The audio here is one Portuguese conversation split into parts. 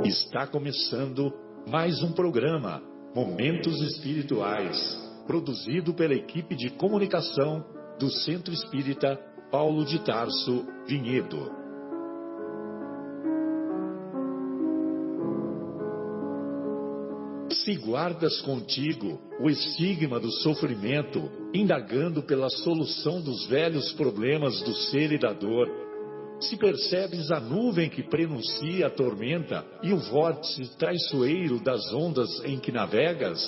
Está começando mais um programa, Momentos Espirituais, produzido pela equipe de comunicação do Centro Espírita Paulo de Tarso, Vinhedo. Se guardas contigo o estigma do sofrimento, indagando pela solução dos velhos problemas do ser e da dor, se percebes a nuvem que prenuncia a tormenta e o vórtice traiçoeiro das ondas em que navegas,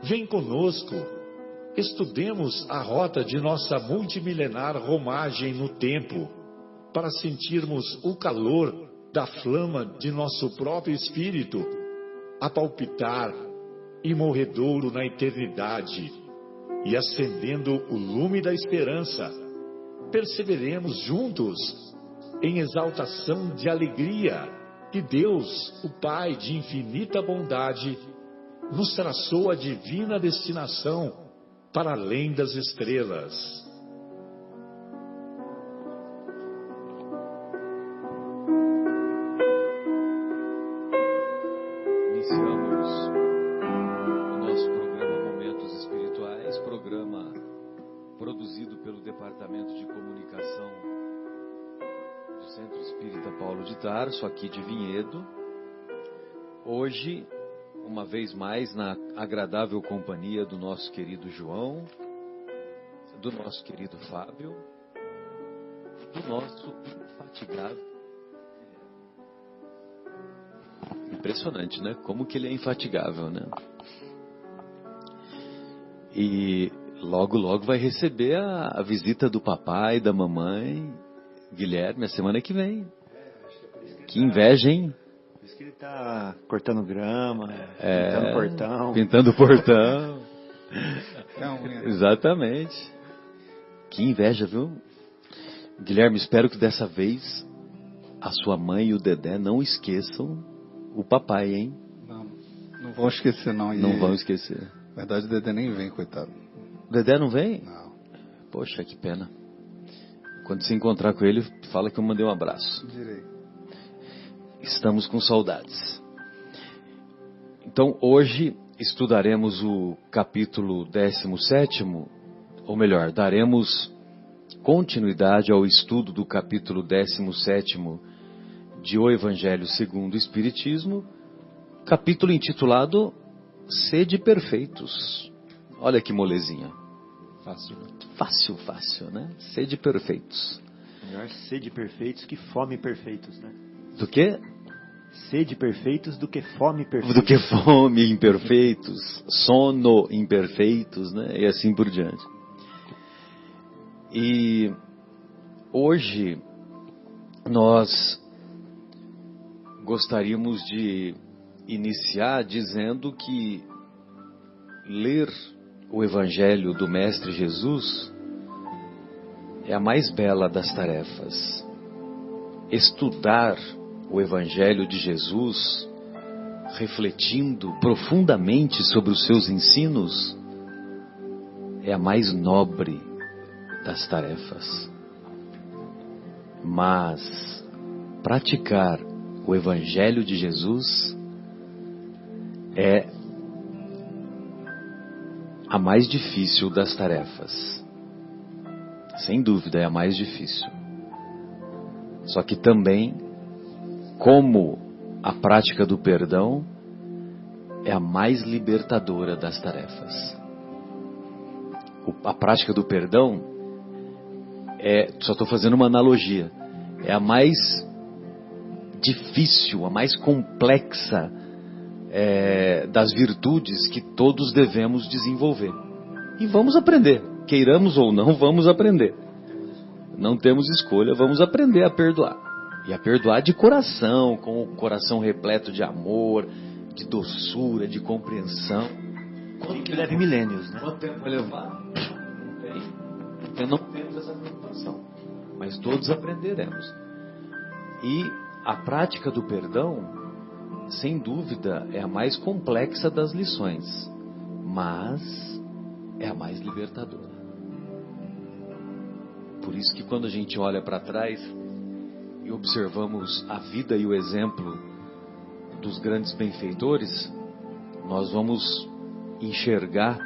vem conosco, estudemos a rota de nossa multimilenar romagem no tempo, para sentirmos o calor da flama de nosso próprio espírito, a palpitar, imorredouro na eternidade, e acendendo o lume da esperança, perseveremos juntos em exaltação de alegria que Deus, o Pai de infinita bondade, nos traçou a divina destinação para além das estrelas. Iniciamos o nosso programa Momentos Espirituais, programa produzido pelo Departamento de Comunicação do Centro Espírita Paulo de Tarso, aqui de Vinhedo. Hoje, uma vez mais, na agradável companhia do nosso querido João, do nosso querido Fábio, do nosso infatigável. Impressionante, né? Como que ele é infatigável, né? E logo vai receber a visita do papai e da mamãe, Guilherme, a semana que vem. Que inveja, hein? Por isso que ele tá cortando grama, pintando portão. Pintando portão. Exatamente. Que inveja, viu? Guilherme, espero que dessa vez a sua mãe e o Dedé não esqueçam o papai, hein? Não vão esquecer, não. Não vão esquecer. Na verdade, o Dedé nem vem, coitado. O Dedé não vem? Não. Poxa, que pena. Quando se encontrar com ele, fala que eu mandei um abraço. Direi. Estamos com saudades. Então, hoje estudaremos o capítulo 17º, ou melhor, daremos continuidade ao estudo do capítulo 17º de O Evangelho segundo o Espiritismo, capítulo intitulado Sede Perfeitos. Olha que molezinha. Fácil, né? Sede perfeitos. Melhor sede perfeitos que fome perfeitos, né? Do que? Sede perfeitos do que fome perfeitos. Do que fome imperfeitos, sono imperfeitos, né? E assim por diante. E hoje nós gostaríamos de iniciar dizendo que ler o Evangelho do Mestre Jesus é a mais bela das tarefas. Estudar o Evangelho de Jesus, refletindo profundamente sobre os seus ensinos, é a mais nobre das tarefas. Mas praticar o Evangelho de Jesus é a mais difícil das tarefas. Sem dúvida, é a mais difícil. Só que também, como a prática do perdão, é a mais libertadora das tarefas. A prática do perdão só estou fazendo uma analogia, é a mais difícil, a mais complexa das virtudes que todos devemos desenvolver. E vamos aprender, queiramos ou não, vamos aprender. Não temos escolha, vamos aprender a perdoar. E a perdoar de coração, com o coração repleto de amor, de doçura, de compreensão. Que leve milênios, né? Quanto tempo vai levar? Não tem. Porque não temos essa preocupação. Mas todos aprenderemos. E a prática do perdão, sem dúvida, é a mais complexa das lições, mas é a mais libertadora. Por isso que quando a gente olha para trás e observamos a vida e o exemplo dos grandes benfeitores, nós vamos enxergar,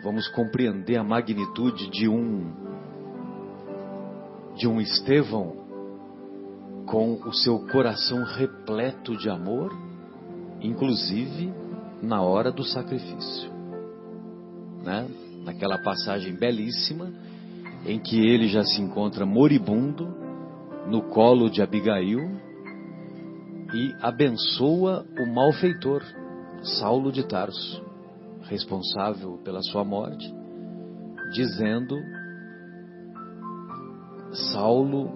vamos compreender a magnitude de um Estevão com o seu coração repleto de amor, inclusive na hora do sacrifício, né? Naquela passagem belíssima em que ele já se encontra moribundo no colo de Abigail e abençoa o malfeitor Saulo de Tarso, responsável pela sua morte, dizendo: Saulo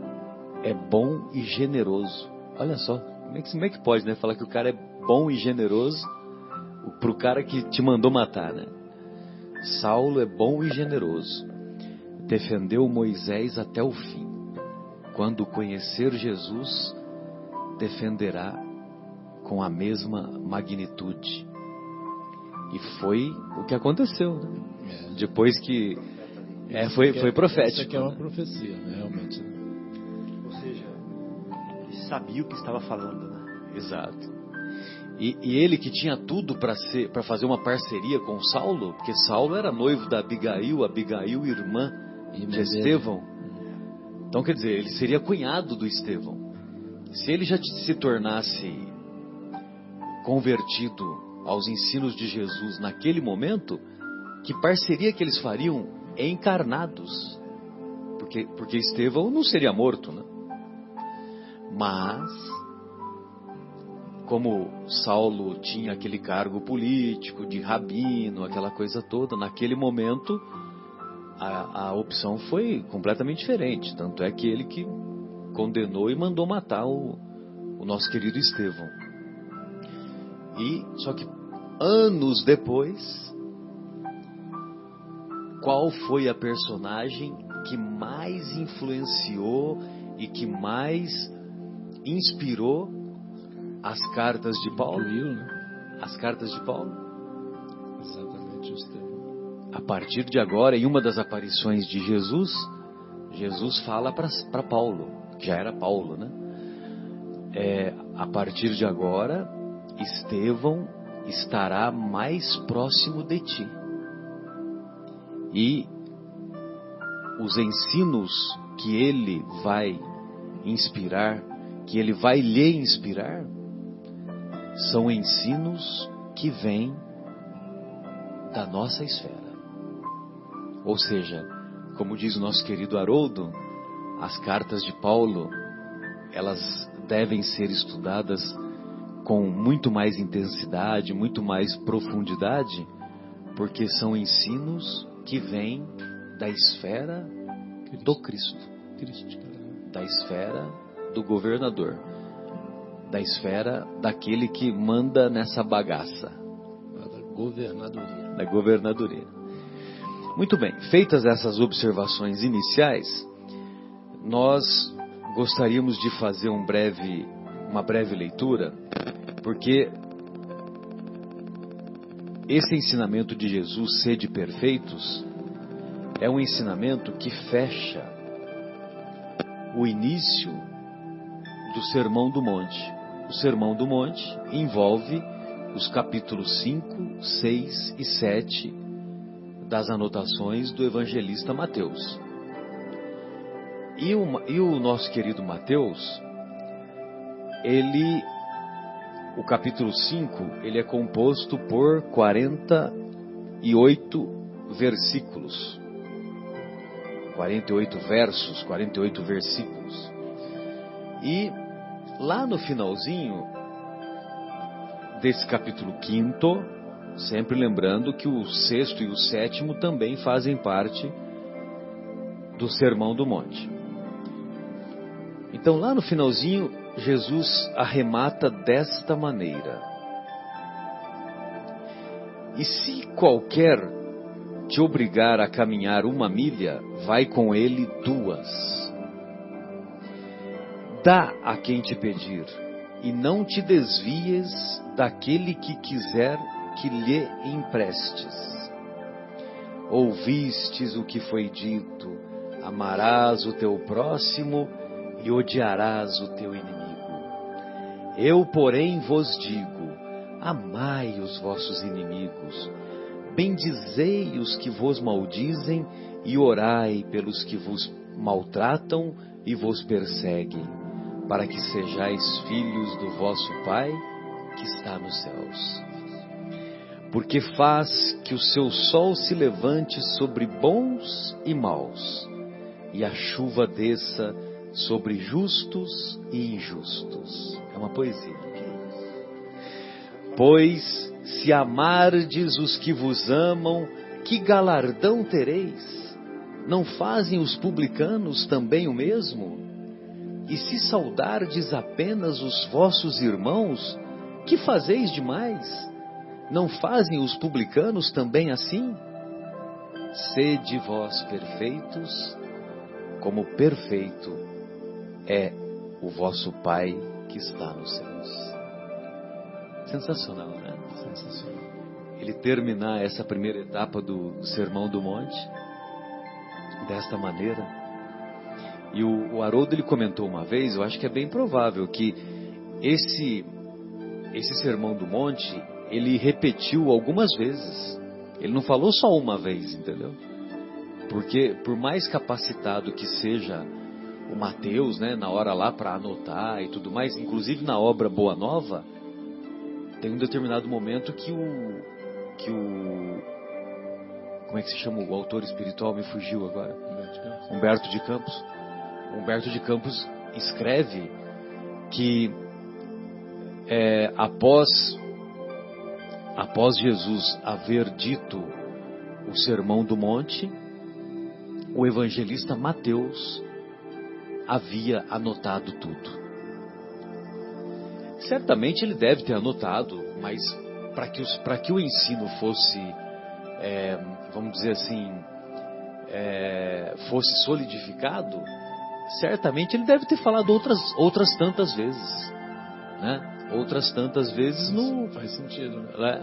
é bom e generoso. Olha só, como é que pode, né? Falar que o cara é bom e generoso pro cara que te mandou matar, né? Saulo é bom e generoso. Defendeu Moisés até o fim. Quando conhecer Jesus, defenderá com a mesma magnitude. E foi o que aconteceu, né? Depois que... foi profético. Isso aqui é uma profecia, né? Realmente. Né? Ou seja, ele sabia o que estava falando, né? Exato. E ele que tinha tudo para fazer uma parceria com Saulo, porque Saulo era noivo da Abigail, irmã de Estevão. Então, quer dizer, ele seria cunhado do Estevão. Se ele já se tornasse convertido aos ensinos de Jesus naquele momento, que parceria que eles fariam encarnados? Porque Estevão não seria morto, né? Mas, como Saulo tinha aquele cargo político de rabino, aquela coisa toda, naquele momento a opção foi completamente diferente. Tanto é que ele que condenou e mandou matar o nosso querido Estevão. Só que anos depois, qual foi a personagem que mais influenciou e que mais inspirou as cartas de Paulo? As cartas de Paulo? Exatamente, o Estevão. A partir de agora, em uma das aparições de Jesus, Jesus fala para Paulo, que já era Paulo, né? A partir de agora, Estevão estará mais próximo de ti. E os ensinos que ele vai inspirar, que ele vai lhe inspirar, são ensinos que vêm da nossa esfera. Ou seja, como diz o nosso querido Haroldo, as cartas de Paulo, elas devem ser estudadas com muito mais intensidade, muito mais profundidade, porque são ensinos que vêm da esfera do Cristo, da esfera do governador, da esfera daquele que manda nessa bagaça, da governadoria. Muito bem, feitas essas observações iniciais, nós gostaríamos de fazer uma breve leitura, porque esse ensinamento de Jesus, sede perfeitos, é um ensinamento que fecha o início do Sermão do Monte. O Sermão do Monte envolve os capítulos 5, 6 e 7 das anotações do evangelista Mateus. E o nosso querido Mateus, o capítulo 5, ele é composto por 48 versículos. 48 versos, 48 versículos. E lá no finalzinho desse capítulo 5, sempre lembrando que o 6º e o 7º também fazem parte do Sermão do Monte. Então lá no finalzinho, Jesus arremata desta maneira: e se qualquer te obrigar a caminhar 1 milha, vai com ele 2. Dá a quem te pedir, e não te desvies daquele que quiser que lhe emprestes. Ouvistes o que foi dito: amarás o teu próximo e odiarás o teu inimigo. Eu, porém, vos digo, amai os vossos inimigos, bendizei os que vos maldizem e orai pelos que vos maltratam e vos perseguem, para que sejais filhos do vosso Pai que está nos céus. Porque faz que o seu sol se levante sobre bons e maus, e a chuva desça sobre justos e injustos. É uma poesia. Pois se amardes os que vos amam, que galardão tereis? Não fazem os publicanos também o mesmo? E se saudardes apenas os vossos irmãos, que fazeis demais? Não fazem os publicanos também assim? Sede vós perfeitos, como perfeito é o vosso Pai que está nos céus. Sensacional, né? Sensacional. Ele terminar essa primeira etapa do Sermão do Monte desta maneira. E o Haroldo, ele comentou uma vez, eu acho que é bem provável que esse Sermão do Monte, ele repetiu algumas vezes. Ele não falou só uma vez, entendeu? Porque por mais capacitado que seja o Mateus, né, na hora lá para anotar e tudo mais, inclusive na obra Boa Nova, tem um determinado momento que o como é que se chama o autor espiritual? Me fugiu agora. Humberto de Campos. Humberto de Campos escreve que após Jesus haver dito o Sermão do Monte, o evangelista Mateus havia anotado tudo. Certamente ele deve ter anotado, mas para que o ensino fosse, vamos dizer assim, fosse solidificado, certamente ele deve ter falado outras tantas vezes, né? Outras tantas vezes faz sentido, né?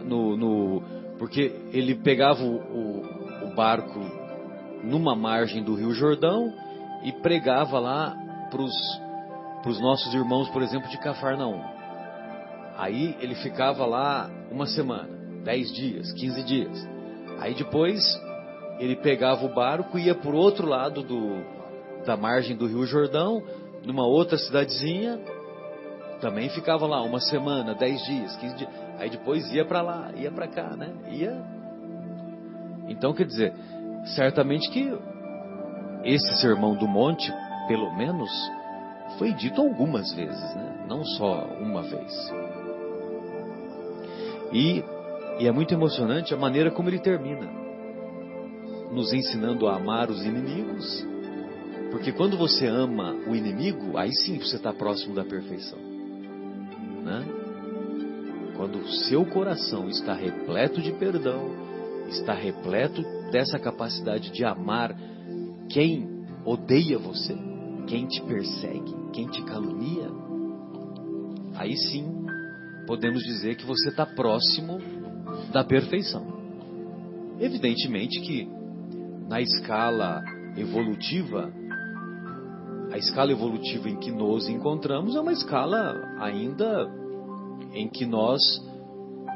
Porque ele pegava o barco numa margem do Rio Jordão e pregava lá para os nossos irmãos, por exemplo, de Cafarnaum. Aí ele ficava lá uma semana, 10 dias, 15 dias. Aí depois ele pegava o barco e ia por outro lado da margem do Rio Jordão, numa outra cidadezinha, também ficava lá uma semana, 10 dias, 15 dias. Aí depois ia para lá, ia para cá, né? Então, quer dizer, certamente que esse Sermão do Monte, pelo menos, foi dito algumas vezes, né? Não só uma vez. E é muito emocionante a maneira como ele termina, nos ensinando a amar os inimigos, porque quando você ama o inimigo, aí sim você está próximo da perfeição, né? Quando o seu coração está repleto de perdão, está repleto dessa capacidade de amar quem odeia você, quem te persegue, quem te calunia, aí sim podemos dizer que você está próximo da perfeição. Evidentemente que na escala evolutiva, a escala evolutiva em que nos encontramos é uma escala ainda em que nós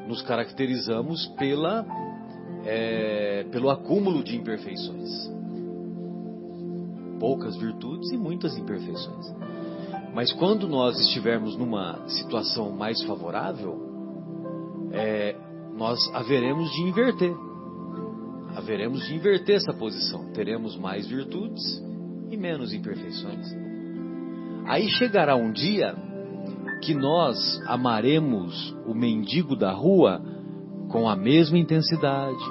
nos caracterizamos pelo acúmulo de imperfeições. Poucas virtudes e muitas imperfeições. Mas quando nós estivermos numa situação mais favorável, nós haveremos de inverter. Haveremos de inverter essa posição. Teremos mais virtudes e menos imperfeições. Aí chegará um dia que nós amaremos o mendigo da rua com a mesma intensidade,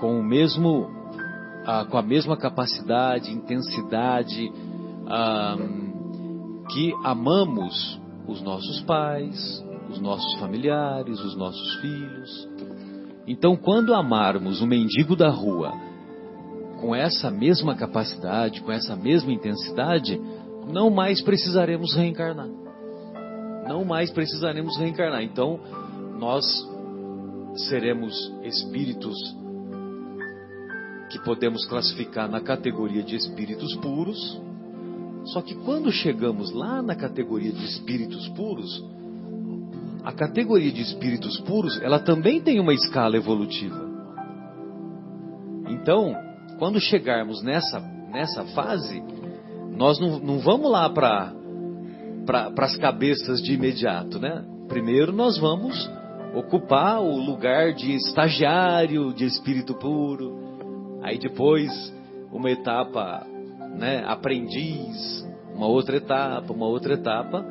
com a mesma capacidade, intensidade, que amamos os nossos pais, os nossos familiares, os nossos filhos. Então, quando amarmos o mendigo da rua com essa mesma capacidade, com essa mesma intensidade, não mais precisaremos reencarnar. Não mais precisaremos reencarnar. Então, nós seremos espíritos que podemos classificar na categoria de espíritos puros. Só que quando chegamos lá na categoria de espíritos puros, a categoria de espíritos puros, ela também tem uma escala evolutiva. Então, quando chegarmos nessa fase, nós não vamos lá para as cabeças de imediato, né? Primeiro nós vamos ocupar o lugar de estagiário de espírito puro, aí depois uma etapa, né, aprendiz, uma outra etapa,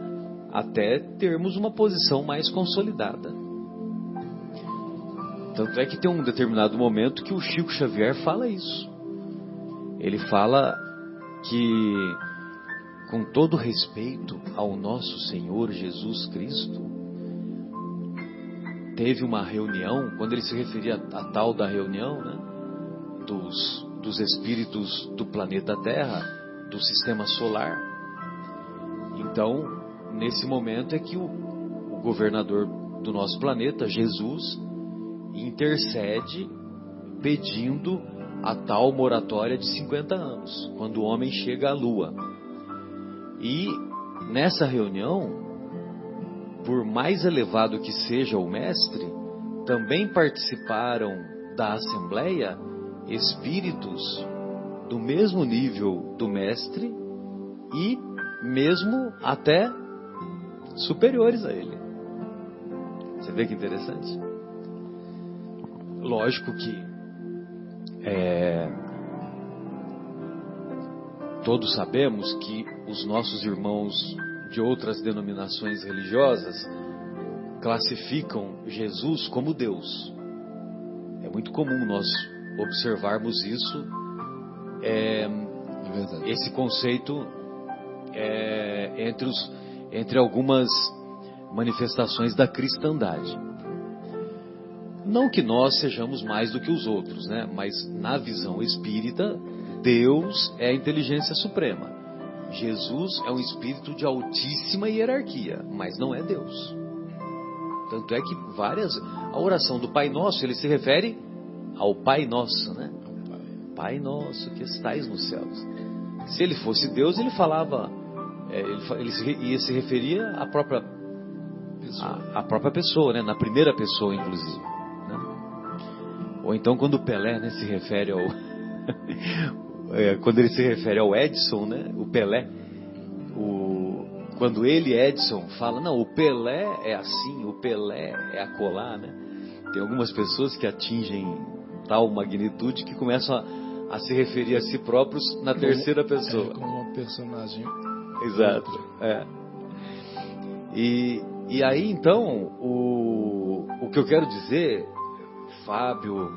até termos uma posição mais consolidada. Tanto é que tem um determinado momento que o Chico Xavier fala isso. Ele fala que, com todo respeito ao nosso Senhor Jesus Cristo, teve uma reunião, quando ele se referia a tal da reunião, né, dos espíritos do planeta Terra, do sistema solar. Então, nesse momento é que o governador do nosso planeta, Jesus, intercede pedindo a tal moratória de 50 anos, quando o homem chega à Lua. E nessa reunião, por mais elevado que seja o mestre, também participaram da assembleia espíritos do mesmo nível do mestre e mesmo até superiores a ele. Você vê que interessante? Lógico que todos sabemos que os nossos irmãos de outras denominações religiosas classificam Jesus como Deus. É muito comum nós observarmos isso, esse conceito entre algumas manifestações da cristandade. Não que nós sejamos mais do que os outros, né? Mas na visão espírita, Deus é a inteligência suprema. Jesus é um espírito de altíssima hierarquia, mas não é Deus. Tanto é que a oração do Pai Nosso, ele se refere ao Pai Nosso, né? Pai Nosso que estais nos céus. Se ele fosse Deus, ele falava, ele se referia à própria pessoa, né? Na primeira pessoa, inclusive. Né? Ou então quando o Pelé, né, se refere ao quando ele se refere ao Edson, né? O Pelé, quando ele, Edson, fala, não, o Pelé é assim, o Pelé é acolá, né? Tem algumas pessoas que atingem tal magnitude que começam a se referir a si próprios na terceira pessoa. Como uma personagem. Exato. E aí, então, o que eu quero dizer, Fábio,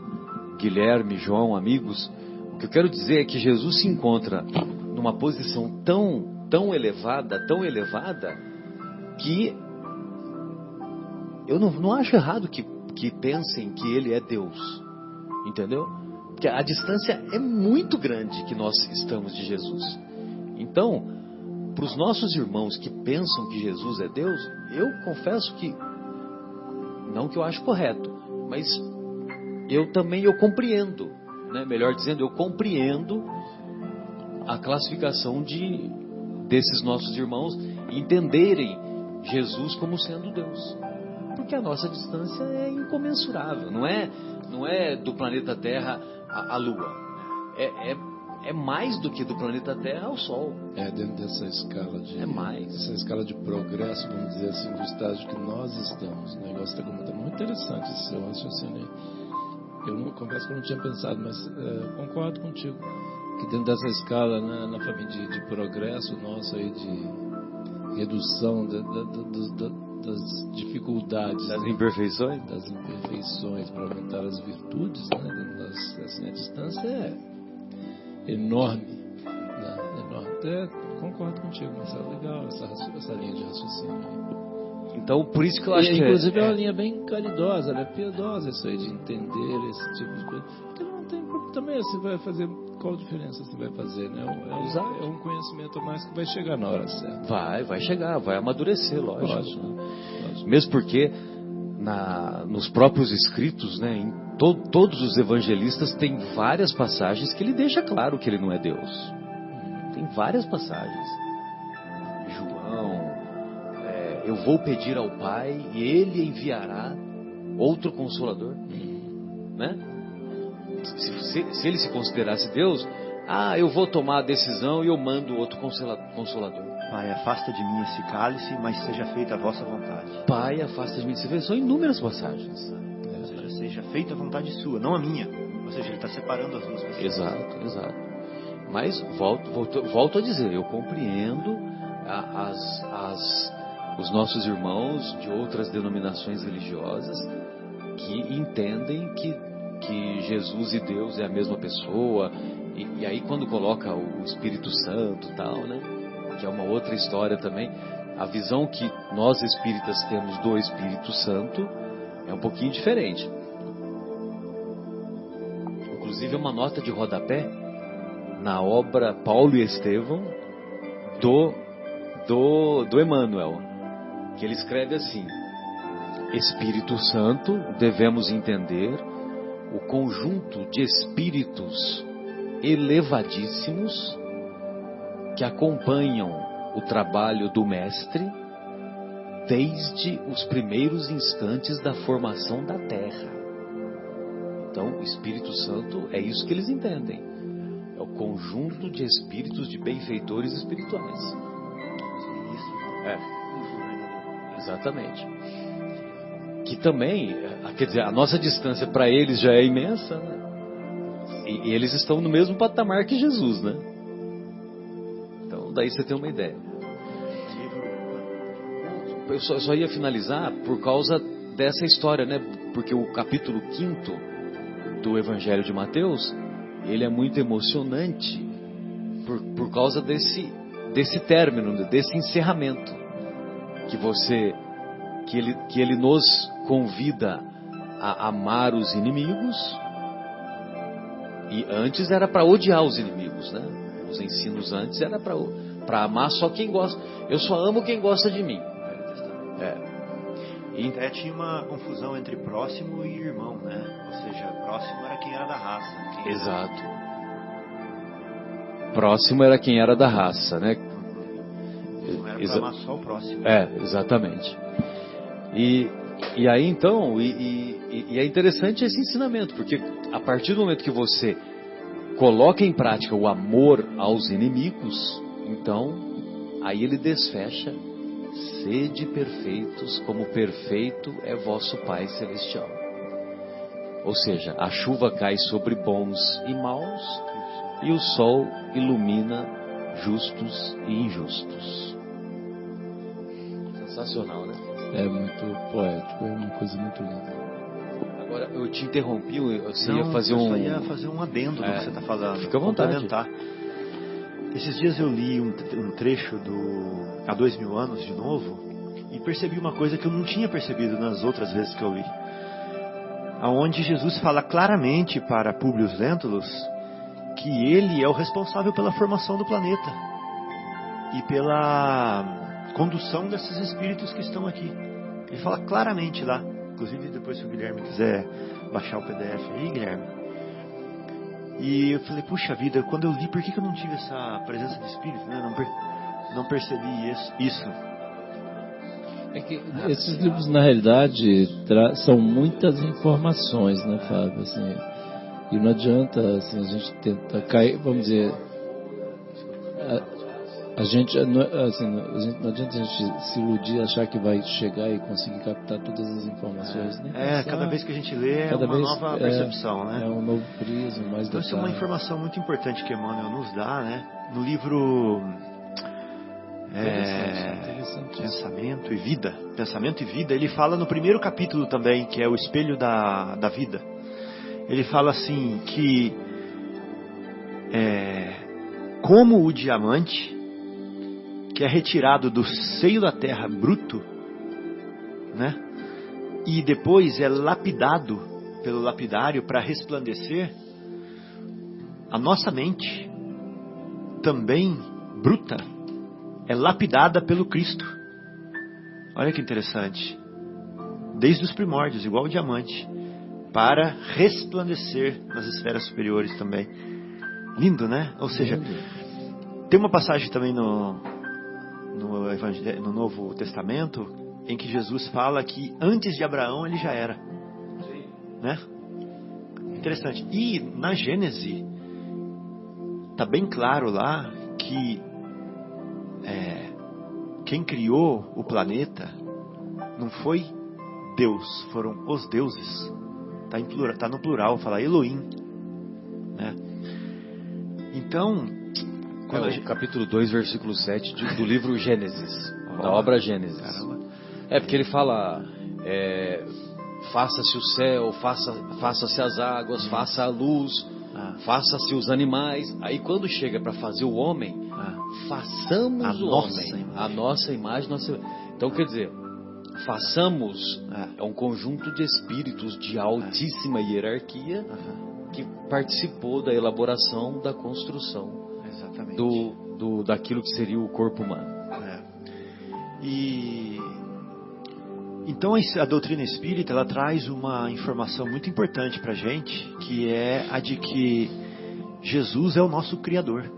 Guilherme, João, amigos, o que eu quero dizer é que Jesus se encontra numa posição tão elevada, que eu não acho errado que pensem que ele é Deus, entendeu? Porque a distância é muito grande que nós estamos de Jesus. Então, para os nossos irmãos que pensam que Jesus é Deus, eu confesso que, não que eu acho correto, mas eu compreendo, né? Melhor dizendo, eu compreendo a classificação desses nossos irmãos entenderem Jesus como sendo Deus. Porque a nossa distância é incomensurável, não é do planeta Terra à Lua, é mais do que do planeta Terra ao Sol. Dentro dessa escala essa escala de progresso, vamos dizer assim, do estágio que nós estamos. O negócio está muito interessante esse seu raciocínio. Eu confesso que eu não tinha pensado, mas concordo contigo que dentro dessa escala, né, na família de progresso nosso aí, de redução das dificuldades, das imperfeições, para aumentar as virtudes, né? Assim, a distância é enorme, né? Enorme. Até concordo contigo, mas é legal essa linha de raciocínio. Então, por isso que eu acho que inclusive é uma linha bem caridosa, né? Piedosa, isso aí de entender esse tipo de coisa. Porque não tem também, você vai fazer, qual diferença você vai fazer, né? É um conhecimento a mais que vai chegar na hora certa. Vai chegar, vai amadurecer, lógico. Lógico. Mesmo porque nos próprios escritos, né, em todos os evangelistas tem várias passagens que ele deixa claro que ele não é Deus. Tem várias passagens. João, eu vou pedir ao Pai e Ele enviará outro Consolador, né? Se Ele se considerasse Deus, eu vou tomar a decisão e eu mando outro Consolador. Pai, afasta de mim esse cálice, mas seja feita a vossa vontade. Pai, afasta de mim esse cálice. São inúmeras passagens. Ou seja, seja feita a vontade sua, não a minha. Ou seja, ele está separando as duas pessoas. Exato. Mas volto a dizer, eu compreendo os nossos irmãos de outras denominações religiosas que entendem que Jesus e Deus é a mesma pessoa, e aí quando coloca o Espírito Santo e tal, né, que é uma outra história também, a visão que nós espíritas temos do Espírito Santo é um pouquinho diferente. Inclusive uma nota de rodapé na obra Paulo e Estevão do Emmanuel, que ele escreve assim: Espírito Santo, devemos entender o conjunto de espíritos elevadíssimos que acompanham o trabalho do Mestre desde os primeiros instantes da formação da Terra. Então, o Espírito Santo é isso que eles entendem. É o conjunto de espíritos, de benfeitores espirituais. Exatamente. Que também, quer dizer, a nossa distância para eles já é imensa, né? E eles estão no mesmo patamar que Jesus, né? Então, daí você tem uma ideia. Eu só ia finalizar por causa dessa história, né? Porque o capítulo 5º do Evangelho de Mateus, ele é muito emocionante por causa desse término, desse encerramento, que ele nos convida a amar os inimigos, e antes era para odiar os inimigos, né? Os ensinos antes era para amar só quem gosta. Eu só amo quem gosta de mim. E até tinha uma confusão entre próximo e irmão, né? Ou seja, próximo era quem era da raça. Exato. Próximo era quem era da raça, né? Não era para amar só o próximo. Exatamente. E aí então, e é interessante esse ensinamento, porque a partir do momento que você coloca em prática o amor aos inimigos, então aí ele desfecha: sede perfeitos, como perfeito é vosso Pai Celestial. Ou seja, a chuva cai sobre bons e maus, e o sol ilumina justos e injustos. Sensacional, né? É muito poético, é uma coisa muito linda. Agora, eu te interrompi, você ia fazer só ia fazer um adendo do que você está falando. Fica à vontade. Esses dias eu li um trecho Há 2000 anos de novo, e percebi uma coisa que eu não tinha percebido nas outras vezes que eu li. Aonde Jesus fala claramente para Públio Lentulus que ele é o responsável pela formação do planeta e pela condução desses espíritos que estão aqui. Ele fala claramente lá. Inclusive, depois, se o Guilherme quiser baixar o PDF aí, Guilherme. E eu falei, puxa vida, quando eu li, por que eu não tive essa presença de espírito, né? Não percebi isso. É que esses livros, na realidade, são muitas informações, né, Fábio? Assim, e não adianta assim, a gente tentar cair, vamos dizer, não adianta a gente se iludir, achar que vai chegar e conseguir captar todas as informações, né? Cada vez que a gente lê é uma nova percepção, né? É um novo prisma, mais então, isso é uma informação muito importante que Emmanuel nos dá, né? No livro Pensamento e Vida, ele fala no primeiro capítulo também, que é o espelho da vida. Ele fala assim que como o diamante que é retirado do seio da terra bruto, né? E depois é lapidado pelo lapidário para resplandecer, a nossa mente também bruta é lapidada pelo Cristo. Olha que interessante. Desde os primórdios, igual o diamante, para resplandecer nas esferas superiores também. Lindo, né? Ou seja, tem uma passagem também no Novo Testamento, em que Jesus fala que antes de Abraão ele já era. Né? Interessante. E na Gênesis está bem claro lá que quem criou o planeta não foi Deus, foram os deuses. Está no plural, fala Elohim. Né? Então, capítulo 2, versículo 7 do livro Gênesis, da obra Gênesis. Caramba. Porque ele fala, faça-se o céu, faça-se as águas, faça a luz, faça-se os animais. Aí quando chega para fazer o homem, façamos o homem, a nossa imagem. Então quer dizer, façamos é um conjunto de espíritos de altíssima hierarquia que participou da elaboração, da construção daquilo que seria o corpo humano. Então a doutrina espírita ela traz uma informação muito importante para a gente, que é a de que Jesus é o nosso Criador.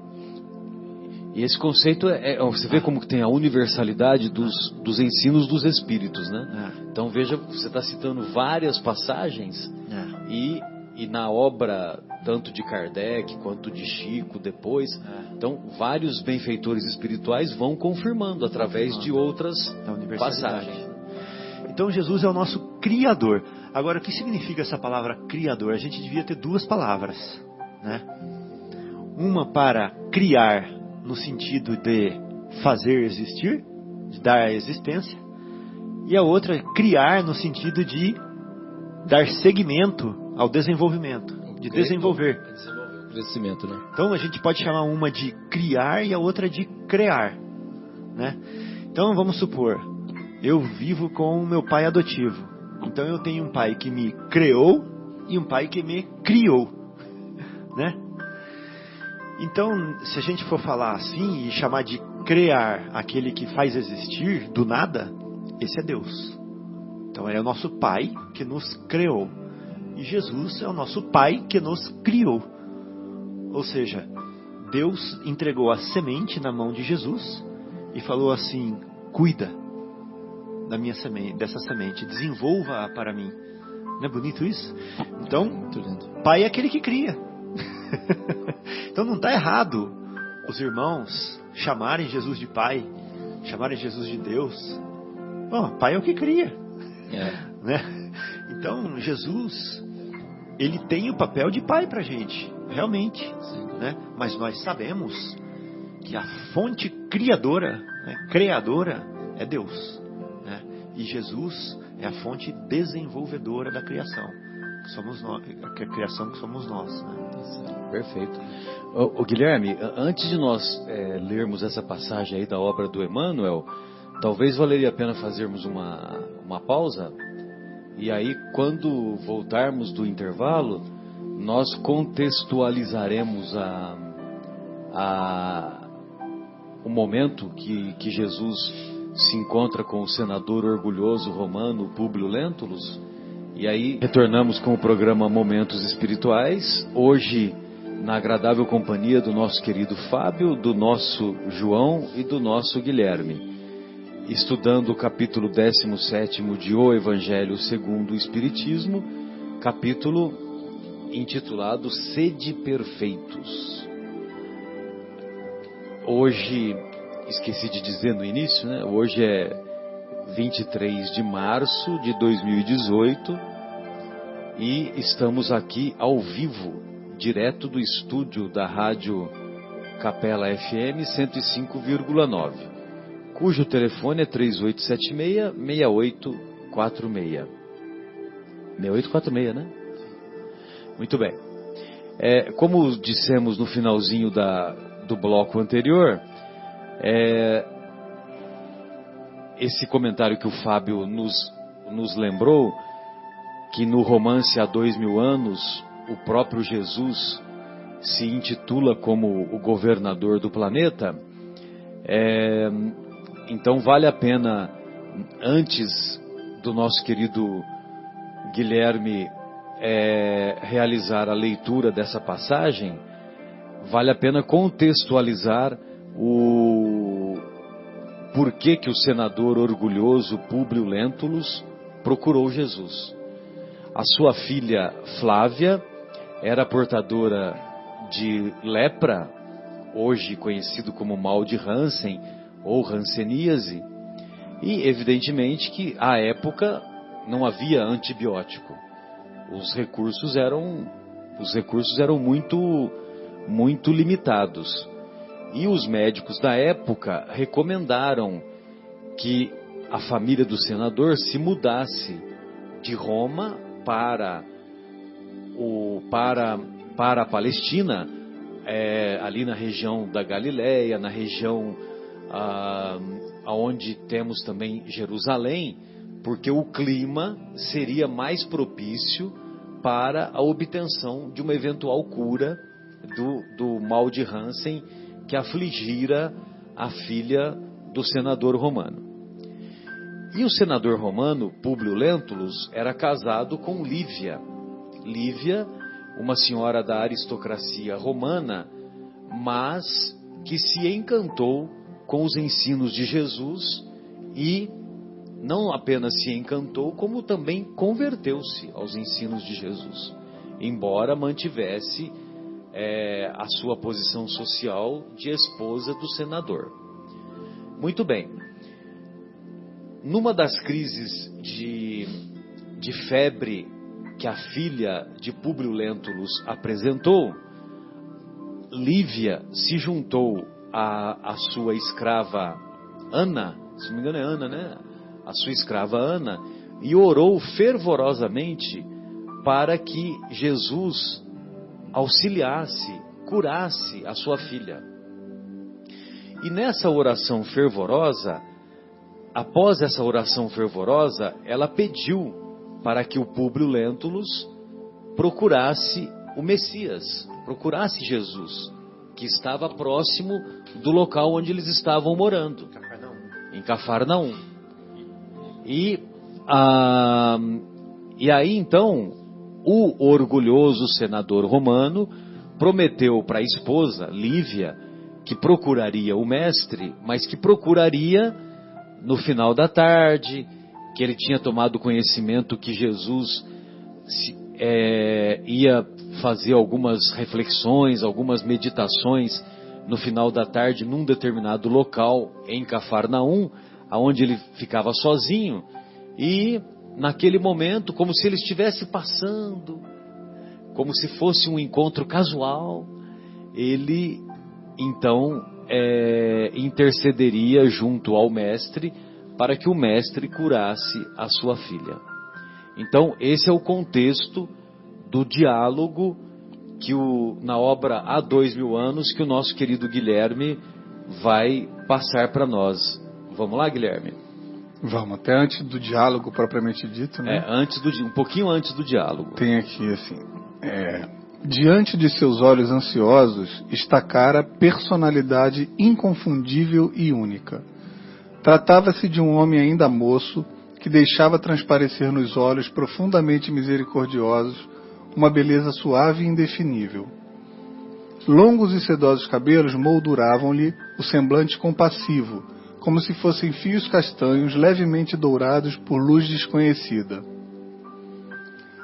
E esse conceito você vê como que tem a universalidade dos ensinos dos espíritos, né? Então veja, você está citando várias passagens e na obra tanto de Kardec quanto de Chico depois, então vários benfeitores espirituais vão confirmando através de outras passagens. Então Jesus é o nosso Criador. Agora, o que significa essa palavra Criador? A gente devia ter duas palavras, né? Uma para criar, no sentido de fazer existir, de dar existência, e a outra criar no sentido de dar seguimento ao desenvolvimento, de desenvolver. Desenvolver o crescimento, né? Então a gente pode chamar uma de criar e a outra de criar, né? Então vamos supor, eu vivo com o meu pai adotivo. Então eu tenho um pai que me criou e um pai que me criou, né? Então, se a gente for falar assim e chamar de criar aquele que faz existir do nada, esse é Deus. Então ele é o nosso pai que nos criou. E Jesus é o nosso pai que nos criou. Ou seja, Deus entregou a semente na mão de Jesus e falou assim: cuida da minha semente, dessa semente, desenvolva-a para mim. Não é bonito isso? Então, pai é aquele que cria. Então não está errado os irmãos chamarem Jesus de pai, chamarem Jesus de Deus. Pai é o que cria, né? Então Jesus, ele tem o papel de pai para a gente, realmente, né? Mas nós sabemos que a fonte criadora, né, creadora, é Deus, né? E Jesus é a fonte desenvolvedora da criação, que somos nós, a criação que somos nós, né? Perfeito. Guilherme, antes de nós lermos essa passagem aí da obra do Emmanuel, talvez valeria a pena fazermos uma pausa, e aí quando voltarmos do intervalo, nós contextualizaremos o momento que Jesus se encontra com o senador orgulhoso romano Públio Lentulus, e aí retornamos com o programa Momentos Espirituais, hoje na agradável companhia do nosso querido Fábio, do nosso João e do nosso Guilherme, estudando o capítulo 17º de O Evangelho segundo o Espiritismo, capítulo intitulado Sede Perfeitos. Hoje, esqueci de dizer no início, né? Hoje é 23 de março de 2018 e estamos aqui ao vivo, direto do estúdio da Rádio Capela FM 105,9, cujo telefone é 3876-6846. 6846, né? Muito bem. Como dissemos no finalzinho do bloco anterior, esse comentário que o Fábio nos lembrou, que no romance Há 2000 anos, o próprio Jesus se intitula como o governador do planeta, então vale a pena, antes do nosso querido Guilherme realizar a leitura dessa passagem, vale a pena contextualizar por que o senador orgulhoso Públio Lentulus procurou Jesus. A sua filha Flávia era portadora de lepra, hoje conhecido como mal de Hansen ou hanseníase, e evidentemente que à época não havia antibiótico. Os recursos eram muito limitados. E os médicos da época recomendaram que a família do senador se mudasse de Roma para a Palestina, ali na região da Galileia, na região onde temos também Jerusalém, porque o clima seria mais propício para a obtenção de uma eventual cura do mal de Hansen que afligira a filha do senador romano. E o senador romano, Públio Lentulus, era casado com Lívia. Lívia, uma senhora da aristocracia romana, mas que se encantou com os ensinos de Jesus e não apenas se encantou, como também converteu-se aos ensinos de Jesus, embora mantivesse a sua posição social de esposa do senador. Muito bem. Numa das crises de febre que a filha de Públio Lentulus apresentou, Lívia se juntou à sua escrava Ana, se não me engano é Ana, né? A sua escrava Ana, e orou fervorosamente para que Jesus auxiliasse, curasse a sua filha. E nessa oração fervorosa, após essa oração fervorosa, ela pediu para que o Públio Lentulus procurasse o Messias, procurasse Jesus, que estava próximo do local onde eles estavam morando, em Cafarnaum. E aí então o orgulhoso senador romano prometeu para a esposa, Lívia, que procuraria o mestre, mas que procuraria no final da tarde, que ele tinha tomado conhecimento que Jesus ia fazer algumas reflexões, algumas meditações no final da tarde num determinado local em Cafarnaum, aonde ele ficava sozinho, e naquele momento, como se ele estivesse passando, como se fosse um encontro casual, ele então intercederia junto ao mestre para que o mestre curasse a sua filha. Então esse é o contexto do diálogo que na obra Há 2000 anos, que o nosso querido Guilherme vai passar para nós. Vamos lá, Guilherme? Vamos, até antes do diálogo propriamente dito, né? Um pouquinho antes do diálogo. Tem aqui assim, diante de seus olhos ansiosos está cara personalidade inconfundível e única. Tratava-se de um homem ainda moço, que deixava transparecer nos olhos profundamente misericordiosos uma beleza suave e indefinível. Longos e sedosos cabelos molduravam-lhe o semblante compassivo, como se fossem fios castanhos levemente dourados por luz desconhecida.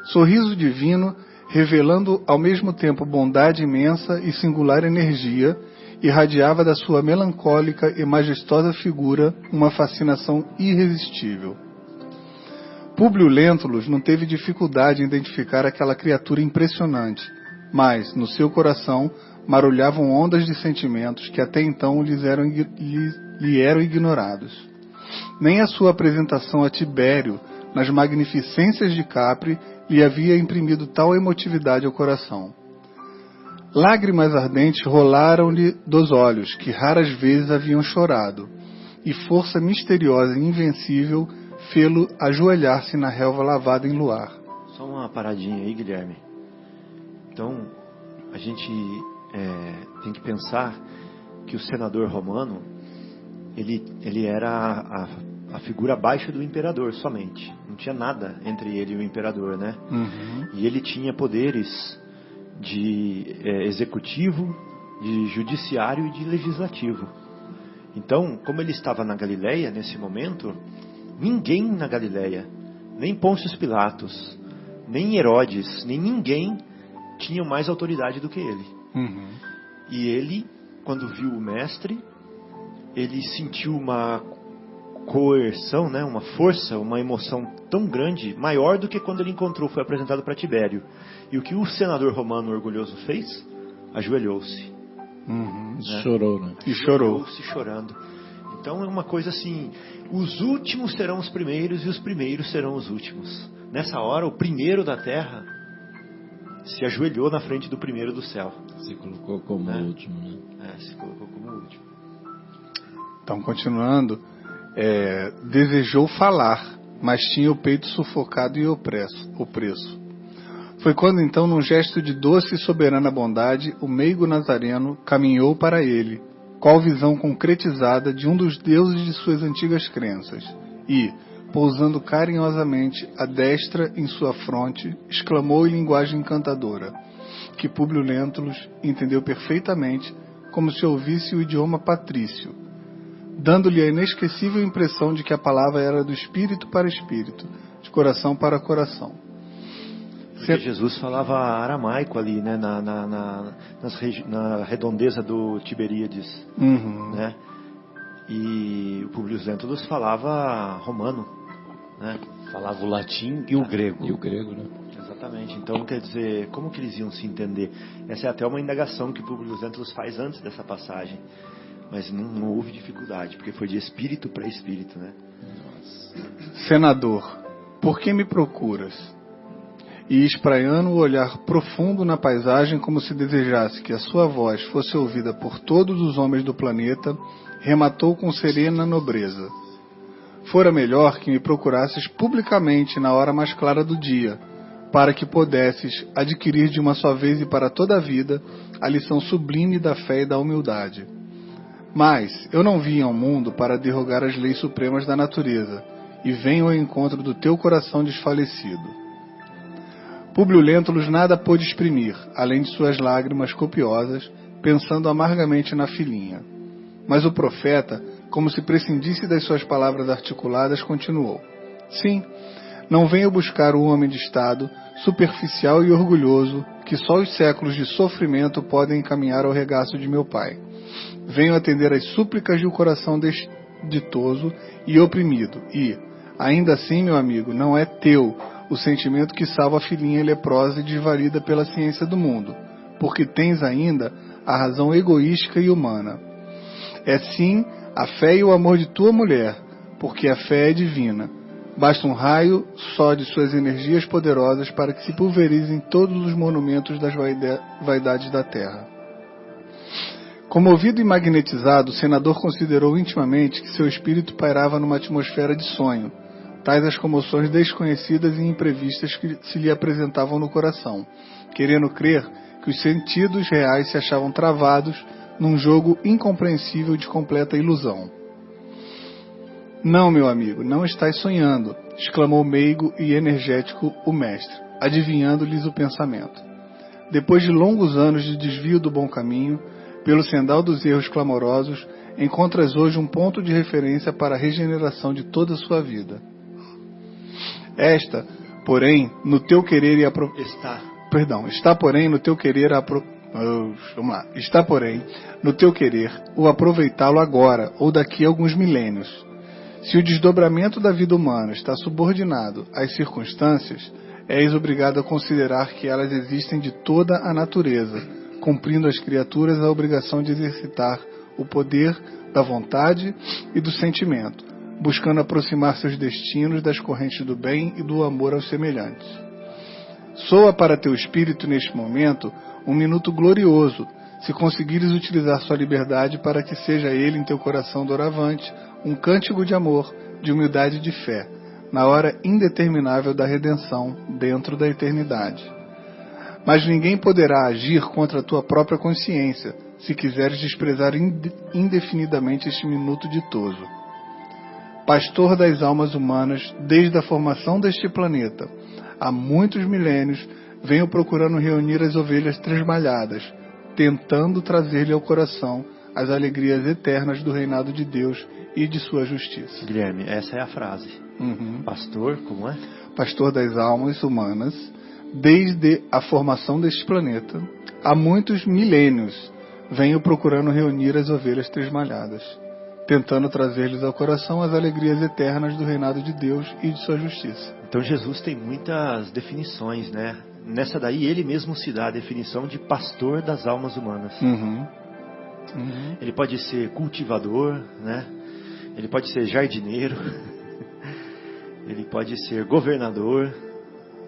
Sorriso divino, revelando ao mesmo tempo bondade imensa e singular energia, irradiava da sua melancólica e majestosa figura uma fascinação irresistível. Públio Lentulus não teve dificuldade em identificar aquela criatura impressionante, mas, no seu coração, marulhavam ondas de sentimentos que até então lhe eram ignorados. Nem a sua apresentação a Tibério, nas magnificências de Capri, lhe havia imprimido tal emotividade ao coração. Lágrimas ardentes rolaram-lhe dos olhos, que raras vezes haviam chorado, e força misteriosa e invencível fê-lo ajoelhar-se na relva lavada em luar. Só uma paradinha aí, Guilherme. Então, a gente tem que pensar que o senador romano, ele era a figura abaixo do imperador somente. Não tinha nada entre ele e o imperador, né? Uhum. E ele tinha poderes de executivo, de judiciário e de legislativo. Então, como ele estava na Galileia nesse momento, ninguém na Galileia, nem Pôncio Pilatos, nem Herodes, nem ninguém tinha mais autoridade do que ele. E ele, quando viu o mestre, ele sentiu uma coerção, né, uma força, uma emoção tão grande, maior do que quando ele encontrou, foi apresentado para Tibério. E o que o senador romano orgulhoso fez? Ajoelhou-se. Né? Chorou, né? E chorou-se chorando. Então é uma coisa assim, os últimos serão os primeiros e os primeiros serão os últimos. Nessa hora, o primeiro da terra se ajoelhou na frente do primeiro do céu. Se colocou como último, né? Se colocou como último. Então, continuando, desejou falar, mas tinha o peito sufocado e opresso. Foi quando então, num gesto de doce e soberana bondade, o meigo nazareno caminhou para ele, qual visão concretizada de um dos deuses de suas antigas crenças, e, pousando carinhosamente a destra em sua fronte, exclamou em linguagem encantadora, que Públio Lentulus entendeu perfeitamente, como se ouvisse o idioma patrício, dando-lhe a inesquecível impressão de que a palavra era do espírito para espírito, de coração para coração. Porque Jesus falava aramaico ali, né, na redondeza do Tiberíades, né? E o Públio Lentulus falava romano, né? Falava o latim e o grego. E o grego, né? Exatamente. Então, quer dizer, como que eles iam se entender? Essa é até uma indagação que o Públio Lentulus faz antes dessa passagem. Mas não houve dificuldade, porque foi de espírito para espírito, né? Nossa. Senador, por que me procuras? E espraiando o olhar profundo na paisagem como se desejasse que a sua voz fosse ouvida por todos os homens do planeta, rematou com serena nobreza. Fora melhor que me procurasses publicamente na hora mais clara do dia, para que pudesses adquirir de uma só vez e para toda a vida a lição sublime da fé e da humildade. Mas eu não vim ao mundo para derrogar as leis supremas da natureza, e venho ao encontro do teu coração desfalecido. Públio Lentulus nada pôde exprimir, além de suas lágrimas copiosas, pensando amargamente na filhinha. Mas o profeta, como se prescindisse das suas palavras articuladas, continuou. Sim, não venho buscar o homem de estado, superficial e orgulhoso, que só os séculos de sofrimento podem encaminhar ao regaço de meu pai. Venho atender às súplicas de um coração ditoso e oprimido, e, ainda assim, meu amigo, não é teu o sentimento que salva a filhinha leprosa e desvalida pela ciência do mundo, porque tens ainda a razão egoística e humana. É sim a fé e o amor de tua mulher, porque a fé é divina. Basta um raio só de suas energias poderosas para que se pulverizem todos os monumentos das vaidades da terra. Comovido e magnetizado, o senador considerou intimamente que seu espírito pairava numa atmosfera de sonho, tais as comoções desconhecidas e imprevistas que se lhe apresentavam no coração, querendo crer que os sentidos reais se achavam travados num jogo incompreensível de completa ilusão. Não, meu amigo, não estás sonhando, exclamou meigo e energético o mestre, adivinhando-lhes o pensamento. Depois de longos anos de desvio do bom caminho, pelo sendal dos erros clamorosos, encontras hoje um ponto de referência para a regeneração de toda a sua vida. Está, porém, no teu querer o aproveitá-lo agora ou daqui a alguns milênios. Se o desdobramento da vida humana está subordinado às circunstâncias, és obrigado a considerar que elas existem de toda a natureza, cumprindo às criaturas a obrigação de exercitar o poder da vontade e do sentimento, buscando aproximar seus destinos das correntes do bem e do amor aos semelhantes. Soa para teu espírito neste momento um minuto glorioso, se conseguires utilizar sua liberdade para que seja ele em teu coração doravante um cântico de amor, de humildade e de fé, na hora indeterminável da redenção, dentro da eternidade. Mas ninguém poderá agir contra a tua própria consciência, se quiseres desprezar indefinidamente este minuto ditoso. Pastor das almas humanas, desde a formação deste planeta, há muitos milênios, venho procurando reunir as ovelhas tresmalhadas, tentando trazer-lhe ao coração as alegrias eternas do reinado de Deus e de sua justiça. Guilherme, essa é a frase. Pastor, como é? Pastor das almas humanas, desde a formação deste planeta, há muitos milênios, venho procurando reunir as ovelhas tresmalhadas, tentando trazer-lhes ao coração as alegrias eternas do reinado de Deus e de sua justiça. Então Jesus tem muitas definições, né? Nessa daí ele mesmo se dá a definição de pastor das almas humanas. Ele pode ser cultivador, né? Ele pode ser jardineiro, ele pode ser governador,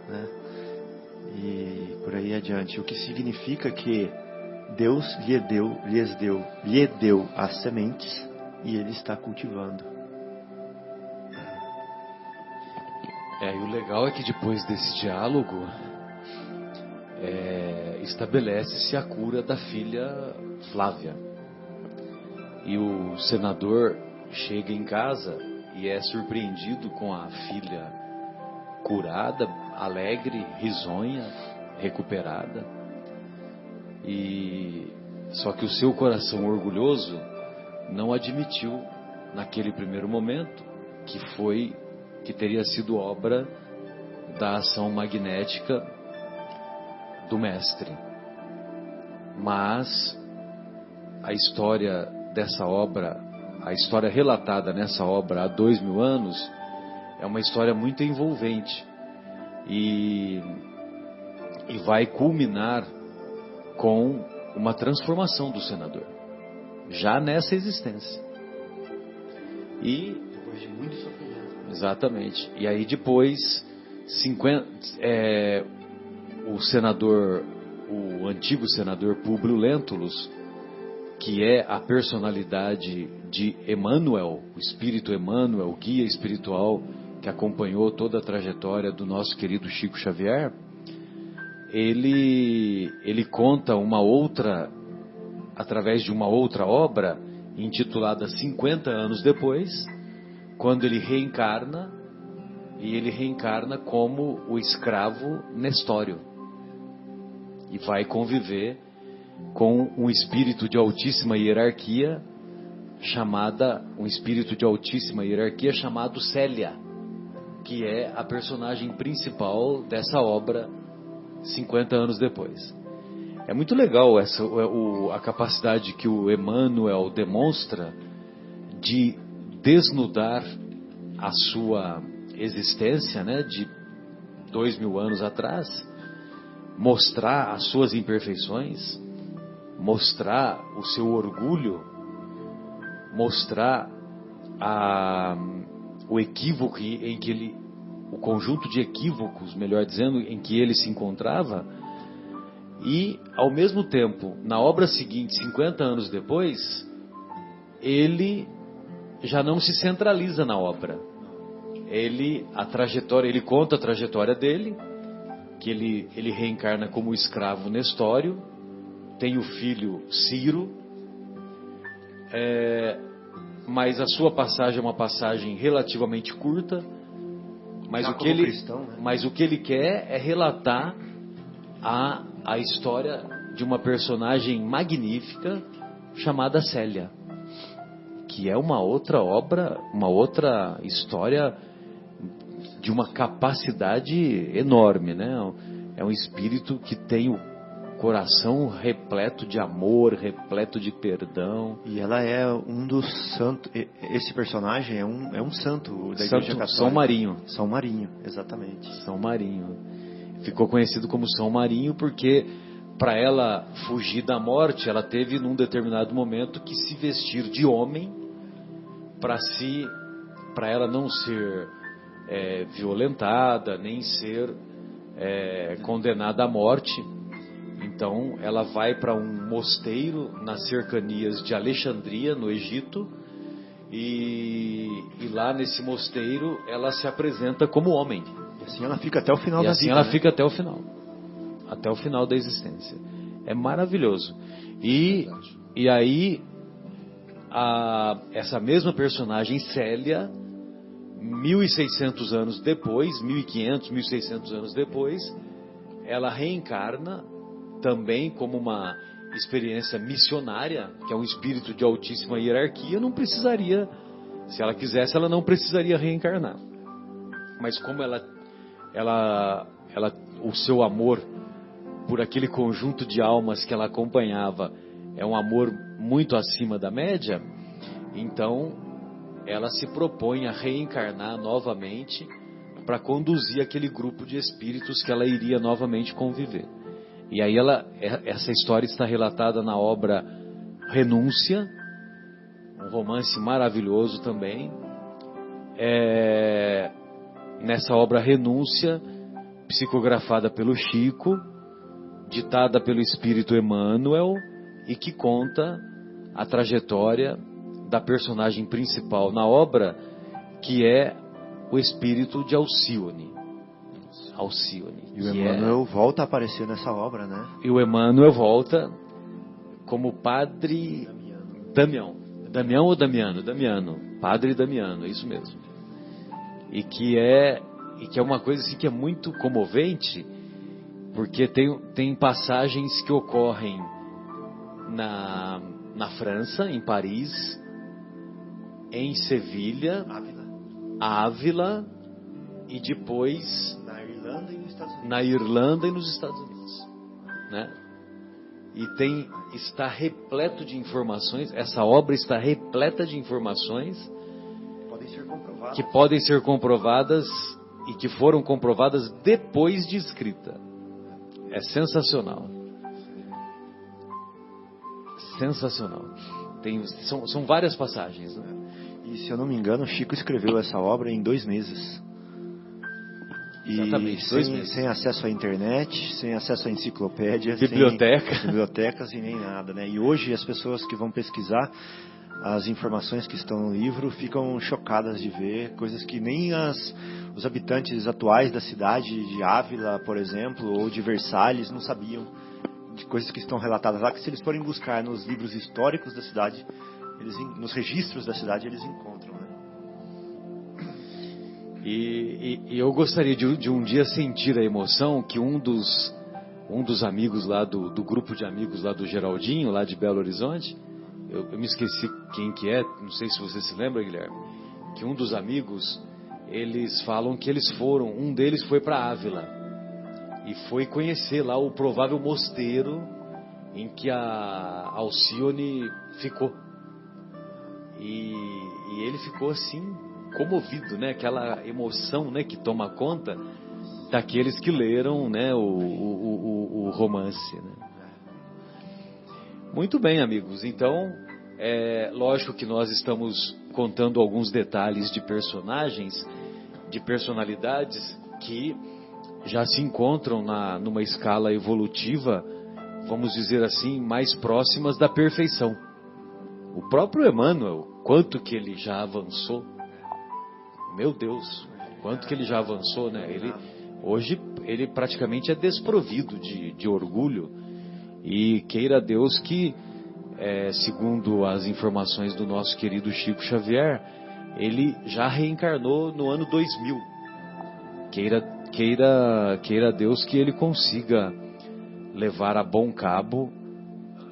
né? E por aí adiante. O que significa que Deus lhe deu as sementes e ele está cultivando. E o legal é que depois desse diálogo estabelece-se a cura da filha Flávia. E o senador chega em casa e é surpreendido com a filha curada, alegre, risonha, recuperada. Só que o seu coração orgulhoso não admitiu naquele primeiro momento que teria sido obra da ação magnética do mestre. Mas a história dessa obra, a história relatada nessa obra há 2000 anos, é uma história muito envolvente e vai culminar com uma transformação do senador, já nessa existência. Depois de muito sofrimento. Exatamente. E aí depois, o antigo senador Públio Lentulus, que é a personalidade de Emmanuel, o espírito Emmanuel, o guia espiritual que acompanhou toda a trajetória do nosso querido Chico Xavier, ele conta através de uma outra obra, intitulada 50 anos depois, quando ele reencarna, e ele reencarna como o escravo Nestório, e vai conviver com um espírito de altíssima hierarquia, chamado Célia, que é a personagem principal dessa obra 50 anos depois. É muito legal a capacidade que o Emmanuel demonstra de desnudar a sua existência, né, de 2000 anos atrás, mostrar as suas imperfeições, mostrar o seu orgulho, mostrar o equívoco em que o conjunto de equívocos, melhor dizendo, em que ele se encontrava. E, ao mesmo tempo, na obra seguinte, 50 anos depois, ele já não se centraliza na obra. Ele conta a trajetória dele, que ele reencarna como escravo Nestório, tem o filho Ciro, mas a sua passagem é uma passagem relativamente curta, mas o que ele quer é relatar a história de uma personagem magnífica chamada Célia, que é uma outra obra, uma outra história de uma capacidade enorme, né? É um espírito que tem o coração repleto de amor, repleto de perdão. E ela é um dos santos. Esse personagem é um santo da Igreja Católica. São Marinho. São Marinho, exatamente. São Marinho. Ficou conhecido como São Marinho porque, para ela fugir da morte, ela teve num determinado momento que se vestir de homem para ela não ser violentada, nem ser condenada à morte. Então ela vai para um mosteiro nas cercanias de Alexandria, no Egito, e lá nesse mosteiro ela se apresenta como homem. E assim ela fica até o final da vida. E assim ela fica até o final da existência. É maravilhoso. E aí essa mesma personagem Célia, 1600 anos depois, 1500, 1600 anos depois, ela reencarna também como uma experiência missionária, que é um espírito de altíssima hierarquia, não precisaria, se ela quisesse, ela não precisaria reencarnar. Mas como o seu amor por aquele conjunto de almas que ela acompanhava é um amor muito acima da média, então ela se propõe a reencarnar novamente para conduzir aquele grupo de espíritos que ela iria novamente conviver. E aí essa história está relatada na obra Renúncia, um romance maravilhoso também. Nessa obra Renúncia, psicografada pelo Chico, ditada pelo Espírito Emmanuel, e que conta a trajetória da personagem principal na obra, que é o espírito de Alcione. E o Emmanuel volta a aparecer nessa obra, né? E o Emmanuel volta como Padre Damião. Damião ou Damiano? Damiano. Padre Damiano, é isso mesmo. E que é uma coisa assim que é muito comovente, porque tem passagens que ocorrem na França, em Paris, em Sevilha, Ávila e depois na Irlanda e nos Estados Unidos, né? E está repleto de informações. Essa obra está repleta de informações que podem ser comprovadas e que foram comprovadas depois de escrita. É sensacional. Sensacional. São várias passagens, né? E se eu não me engano, o Chico escreveu essa obra em 2 meses. Exatamente, 2 meses. Sem acesso à internet, sem acesso à enciclopédia, bibliotecas e nem nada, né? E hoje as pessoas que vão pesquisar as informações que estão no livro ficam chocadas de ver coisas que nem os habitantes atuais da cidade de Ávila, por exemplo, ou de Versalhes não sabiam, de coisas que estão relatadas lá, que se eles forem buscar nos livros históricos da cidade, nos registros da cidade, eles encontram, né? E eu gostaria de um dia sentir a emoção que um dos amigos lá do grupo de amigos lá do Geraldinho, lá de Belo Horizonte, eu me esqueci quem que é, não sei se você se lembra, Guilherme, que um dos amigos, eles falam que um deles foi para Ávila e foi conhecer lá o provável mosteiro em que a Alcione ficou. E ele ficou assim, comovido, né? Aquela emoção, né, que toma conta daqueles que leram, né, o romance, né? Muito bem, amigos. Então, lógico que nós estamos contando alguns detalhes de personagens, de personalidades que já se encontram numa escala evolutiva, vamos dizer assim, mais próximas da perfeição. O próprio Emmanuel, quanto que ele já avançou? Meu Deus, quanto que ele já avançou, né? Hoje ele praticamente é desprovido de orgulho, e queira Deus que, segundo as informações do nosso querido Chico Xavier, ele já reencarnou no ano 2000. Queira Deus que ele consiga levar a bom cabo,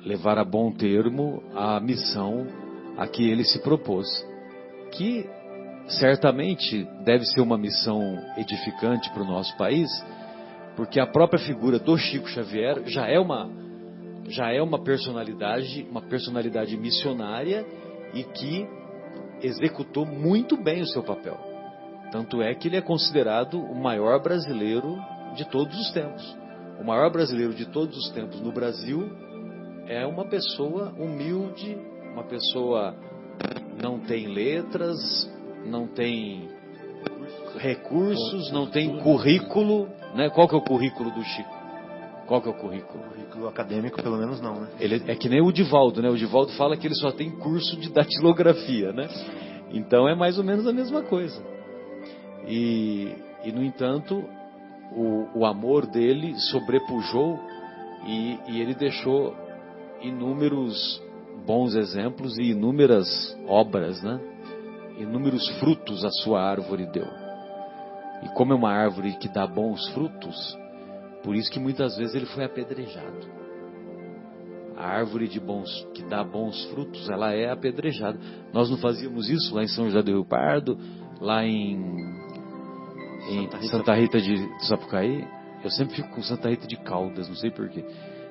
levar a bom termo a missão a que ele se propôs, que certamente deve ser uma missão edificante para o nosso país, porque a própria figura do Chico Xavier já é uma personalidade missionária e que executou muito bem o seu papel. Tanto é que ele é considerado o maior brasileiro de todos os tempos. O maior brasileiro de todos os tempos no Brasil é uma pessoa humilde, uma pessoa não tem letras, não tem recursos, não tem currículo, né? Qual que é o currículo do Chico? Qual que é o currículo? O currículo acadêmico, pelo menos não, né? Ele é que nem o Divaldo, né? O Divaldo fala que ele só tem curso de datilografia, né? Então é mais ou menos a mesma coisa. E no entanto, o amor dele sobrepujou e ele deixou inúmeros bons exemplos e inúmeras obras, né? Inúmeros frutos a sua árvore deu. E como é uma árvore que dá bons frutos, por isso que muitas vezes ele foi apedrejado. a árvore que dá bons frutos, ela é apedrejada. Nós não fazíamos isso lá em São José do Rio Pardo, lá em Santa Rita de Sapucaí. Eu sempre fico com Santa Rita de Caldas, não sei porquê.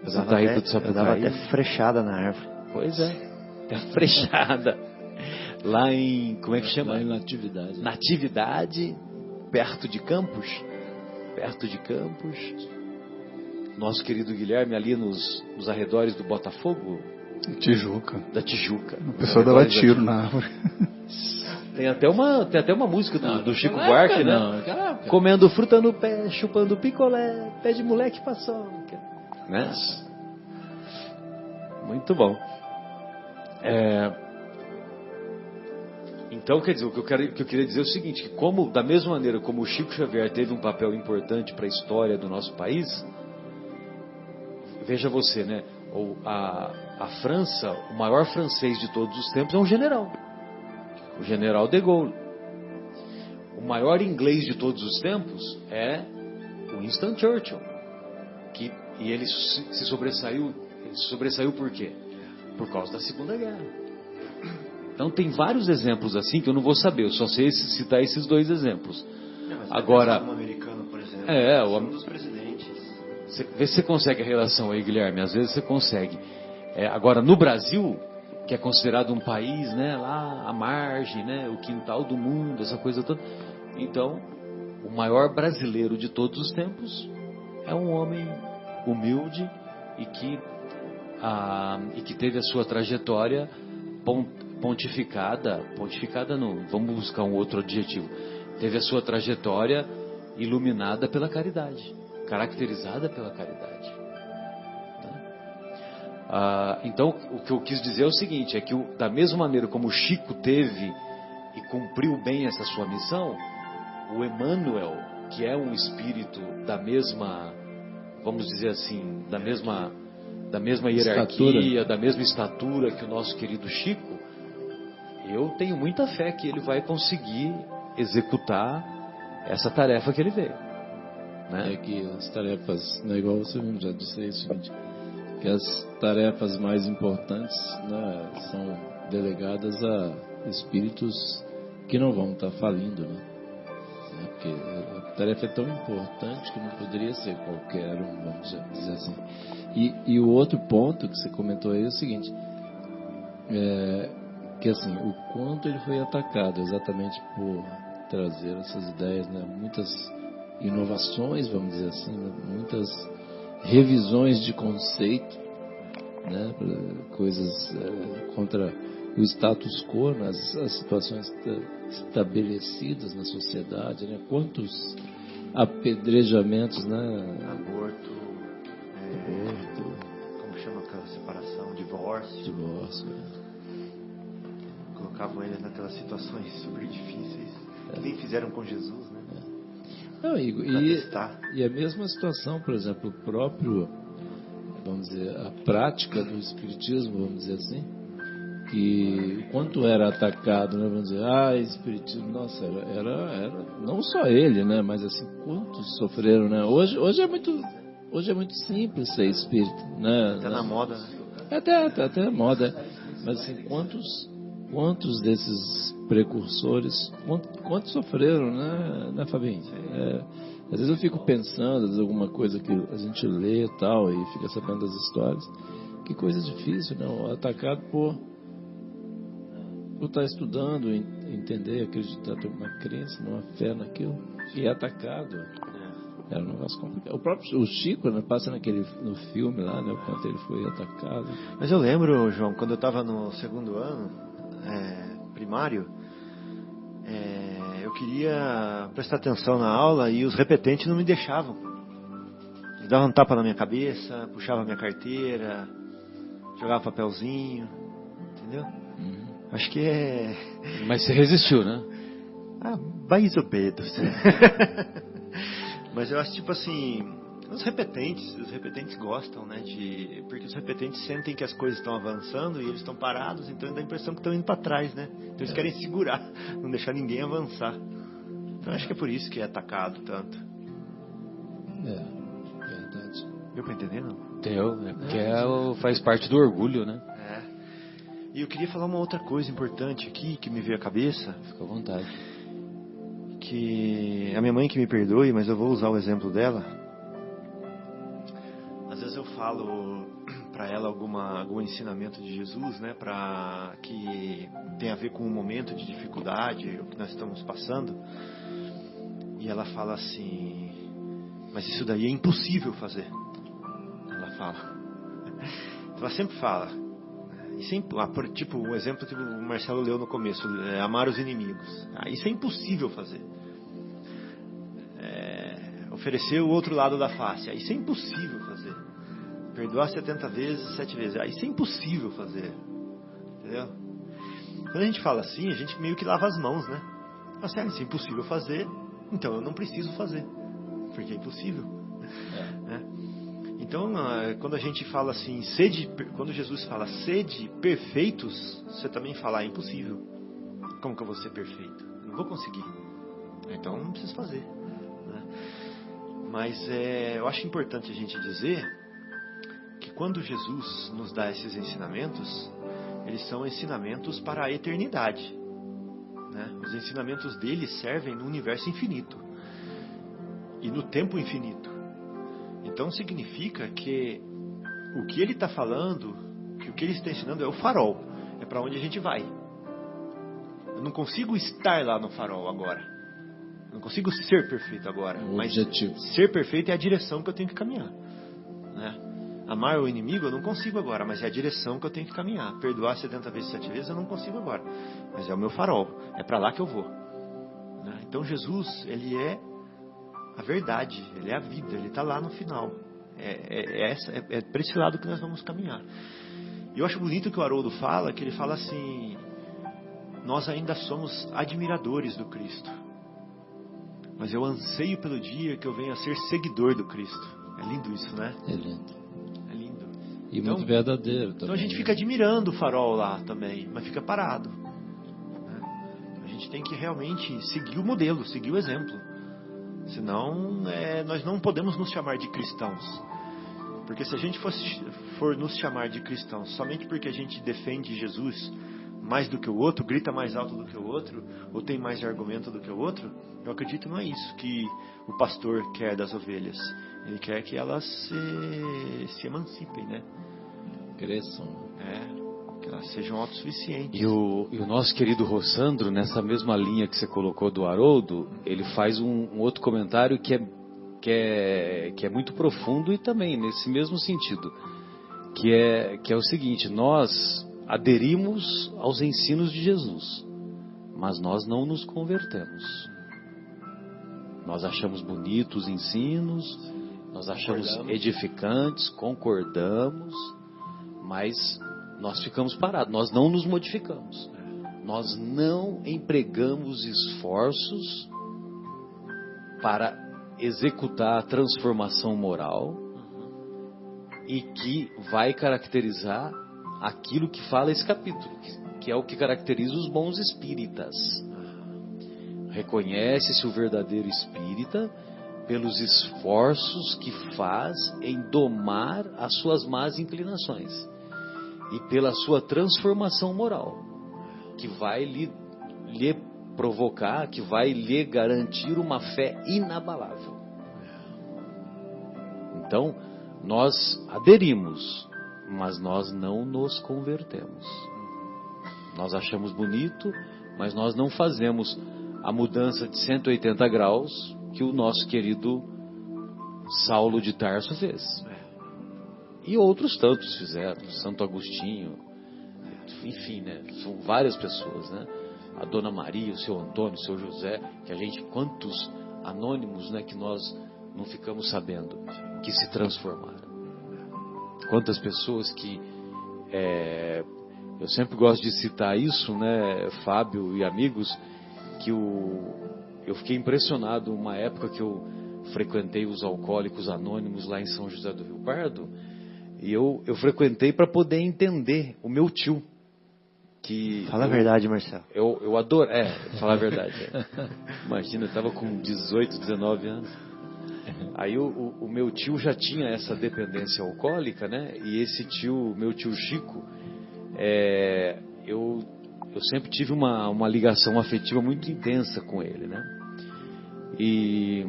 Santa Rita de Sapucaí. Eu dava até frechada na árvore. Pois é, até frechada. Lá em, como é que chama? Lá em Natividade. Natividade, perto de Campos. Nosso querido Guilherme, ali nos arredores do Botafogo. Tijuca. Da Tijuca. A pessoa dava tiro na árvore. Tem até uma música do Chico Buarque, né? Caraca. Comendo fruta no pé, chupando picolé, pé de moleque paçoca. Né? Muito bom. Então, quer dizer, o que eu queria dizer é o seguinte, que da mesma maneira como o Chico Xavier teve um papel importante para a história do nosso país, veja você, né? A França, o maior francês de todos os tempos é um general. O general de Gaulle. O maior inglês de todos os tempos é Winston Churchill. E ele se sobressaiu. Ele se sobressaiu por quê? Por causa da Segunda Guerra. Então tem vários exemplos assim que eu não vou saber. Eu só sei citar esses dois exemplos. Agora, um americano, por exemplo, um dos presidentes. Vê se você consegue a relação aí, Guilherme. Às vezes você consegue. Agora, no Brasil, que é considerado um país, né, lá à margem, né, o quintal do mundo, essa coisa toda. Então, o maior brasileiro de todos os tempos é um homem humilde e que teve a sua trajetória pontificada não, vamos buscar um outro adjetivo. Teve a sua trajetória iluminada pela caridade, caracterizada pela caridade. Então, o que eu quis dizer é o seguinte, é que da mesma maneira como o Chico teve e cumpriu bem essa sua missão, o Emmanuel, que é um espírito da mesma, vamos dizer assim, da mesma hierarquia, da mesma estatura que o nosso querido Chico, eu tenho muita fé que ele vai conseguir executar essa tarefa que ele veio. Né? É que as tarefas, não é igual você mesmo já disse aí, o seguinte, que as tarefas mais importantes, né, são delegadas a espíritos que não vão estar falindo, né? Porque a tarefa é tão importante que não poderia ser qualquer um, vamos dizer assim. E o outro ponto que você comentou aí é o seguinte, que assim, o quanto ele foi atacado exatamente por trazer essas ideias, né, muitas inovações, vamos dizer assim, né, muitas revisões de conceito, né, coisas contra o status quo, as situações estabelecidas na sociedade, né, quantos apedrejamentos, né, Aborto, como chama aquela separação, divórcio. Colocavam eles naquelas situações super difíceis, que nem fizeram com Jesus, né? Não, e a mesma situação, por exemplo, o próprio, vamos dizer, a prática do espiritismo, vamos dizer assim, que o quanto era atacado, né, vamos dizer, espiritismo, nossa, era não só ele, né, mas assim, quantos sofreram, né? Hoje é muito simples ser espírita, né? Até na moda, né? Até na moda, mas assim, quantos desses precursores, quantos sofreram, né Fabinho? Às vezes eu fico pensando, às vezes alguma coisa que a gente lê e tal, e fica sabendo das histórias, que coisa difícil, né? Atacado por estar estudando, entender, acreditar, ter uma crença, uma fé naquilo, e é atacado. Era um negócio complicado. O Chico, né, passa no filme lá, né, o quanto ele foi atacado. Mas eu lembro, João, quando eu estava no segundo ano primário, eu queria prestar atenção na aula e os repetentes não me deixavam. Eles davam um tapa na minha cabeça, puxavam a minha carteira, jogava papelzinho, entendeu? Acho que Mas você resistiu, né? mais ou menos. Mas eu acho, tipo assim, os repetentes gostam, né? Porque os repetentes sentem que as coisas estão avançando e eles estão parados, então dá a impressão que estão indo para trás, né? Então eles querem segurar, não deixar ninguém avançar. Então acho que é por isso que é atacado tanto. Verdade. Deu para entender, não? Porque faz parte do orgulho, né? E eu queria falar uma outra coisa importante aqui, que me veio à cabeça. Fica à vontade. Que a minha mãe que me perdoe, mas eu vou usar o exemplo dela. Às vezes eu falo para ela algum ensinamento de Jesus, né, para que tem a ver com um momento de dificuldade, o que nós estamos passando. E ela fala assim: mas isso daí é impossível fazer. Ela fala. Ela sempre fala. E sempre, tipo, um exemplo que o Marcelo leu no começo, amar os inimigos. Isso é impossível fazer. Oferecer o outro lado da face. Isso é impossível fazer. Perdoar 70 vezes, 7 vezes. Isso é impossível fazer. Entendeu? Quando a gente fala assim, a gente meio que lava as mãos, né? Assim, isso é impossível fazer, então eu não preciso fazer. Porque é impossível. Né? Então, quando a gente fala assim, quando Jesus fala sede perfeitos, você também fala, é impossível. Como que eu vou ser perfeito? Não vou conseguir. Então não preciso fazer. Né? Mas eu acho importante a gente dizer que quando Jesus nos dá esses ensinamentos, eles são ensinamentos para a eternidade. Né? Os ensinamentos dele servem no universo infinito e no tempo infinito. Então significa que o que ele está falando, que o que ele está ensinando é o farol, é para onde a gente vai. Eu não consigo estar lá no farol agora, eu não consigo ser perfeito agora, mas ser perfeito é a direção que eu tenho que caminhar. Né? Amar o inimigo eu não consigo agora, mas é a direção que eu tenho que caminhar. Perdoar 70 vezes, 7 vezes eu não consigo agora, mas é o meu farol, é para lá que eu vou. Né? Então Jesus, ele é a verdade, ele é a vida, ele está lá no final. É para esse lado que nós vamos caminhar. E eu acho bonito que o Haroldo fala, que ele fala assim: nós ainda somos admiradores do Cristo, mas eu anseio pelo dia que eu venha a ser seguidor do Cristo. É lindo isso, né? É lindo. É lindo. E então, muito verdadeiro também. Então a gente fica admirando o farol lá também, mas fica parado. Né? A gente tem que realmente seguir o modelo, seguir o exemplo. Senão, nós não podemos nos chamar de cristãos. Porque se a gente for nos chamar de cristãos somente porque a gente defende Jesus mais do que o outro, grita mais alto do que o outro, ou tem mais argumento do que o outro, eu acredito que não é isso que o pastor quer das ovelhas. Ele quer que elas se emancipem, né? Cresçam. Que elas sejam autossuficientes. E o nosso querido Rossandro, nessa mesma linha que você colocou do Haroldo, ele faz um outro comentário que é muito profundo e também nesse mesmo sentido, que é o seguinte: nós aderimos aos ensinos de Jesus, mas nós não nos convertemos. Nós achamos bonitos os ensinos, nós achamos edificantes, concordamos, mas nós ficamos parados, nós não nos modificamos. Nós não empregamos esforços para executar a transformação moral e que vai caracterizar aquilo que fala esse capítulo, que é o que caracteriza os bons espíritas. Reconhece-se o verdadeiro espírita pelos esforços que faz em domar as suas más inclinações e pela sua transformação moral, que vai lhe provocar, que vai lhe garantir uma fé inabalável. Então, nós aderimos, mas nós não nos convertemos. Nós achamos bonito, mas nós não fazemos a mudança de 180 graus que o nosso querido Saulo de Tarso fez. E outros tantos fizeram, Santo Agostinho, enfim, né? São várias pessoas, né? A Dona Maria, o seu Antônio, o seu José, que a gente, quantos anônimos, né, que nós não ficamos sabendo, que se transformaram. Quantas pessoas que, eu sempre gosto de citar isso, né, Fábio e amigos, que eu fiquei impressionado uma época que eu frequentei os Alcoólicos Anônimos lá em São José do Rio Pardo, e eu frequentei para poder entender o meu tio. Fala a verdade, Marcelo. Eu adoro, falar a verdade. Imagina, eu estava com 18, 19 anos. Aí o meu tio já tinha essa dependência alcoólica, né? E esse tio, meu tio Chico, eu sempre tive uma ligação afetiva muito intensa com ele, né? E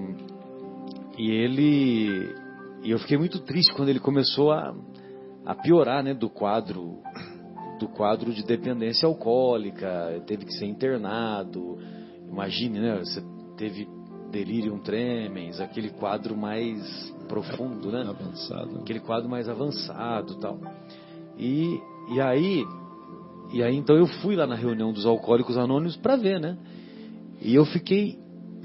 eu fiquei muito triste quando ele começou a piorar, né? Do quadro de dependência alcoólica, teve que ser internado. Imagine, né? Você teve delirium tremens, aquele quadro mais profundo, né? Avançado. Aquele quadro mais avançado, tal. E aí então eu fui lá na reunião dos Alcoólicos Anônimos para ver, né? E eu fiquei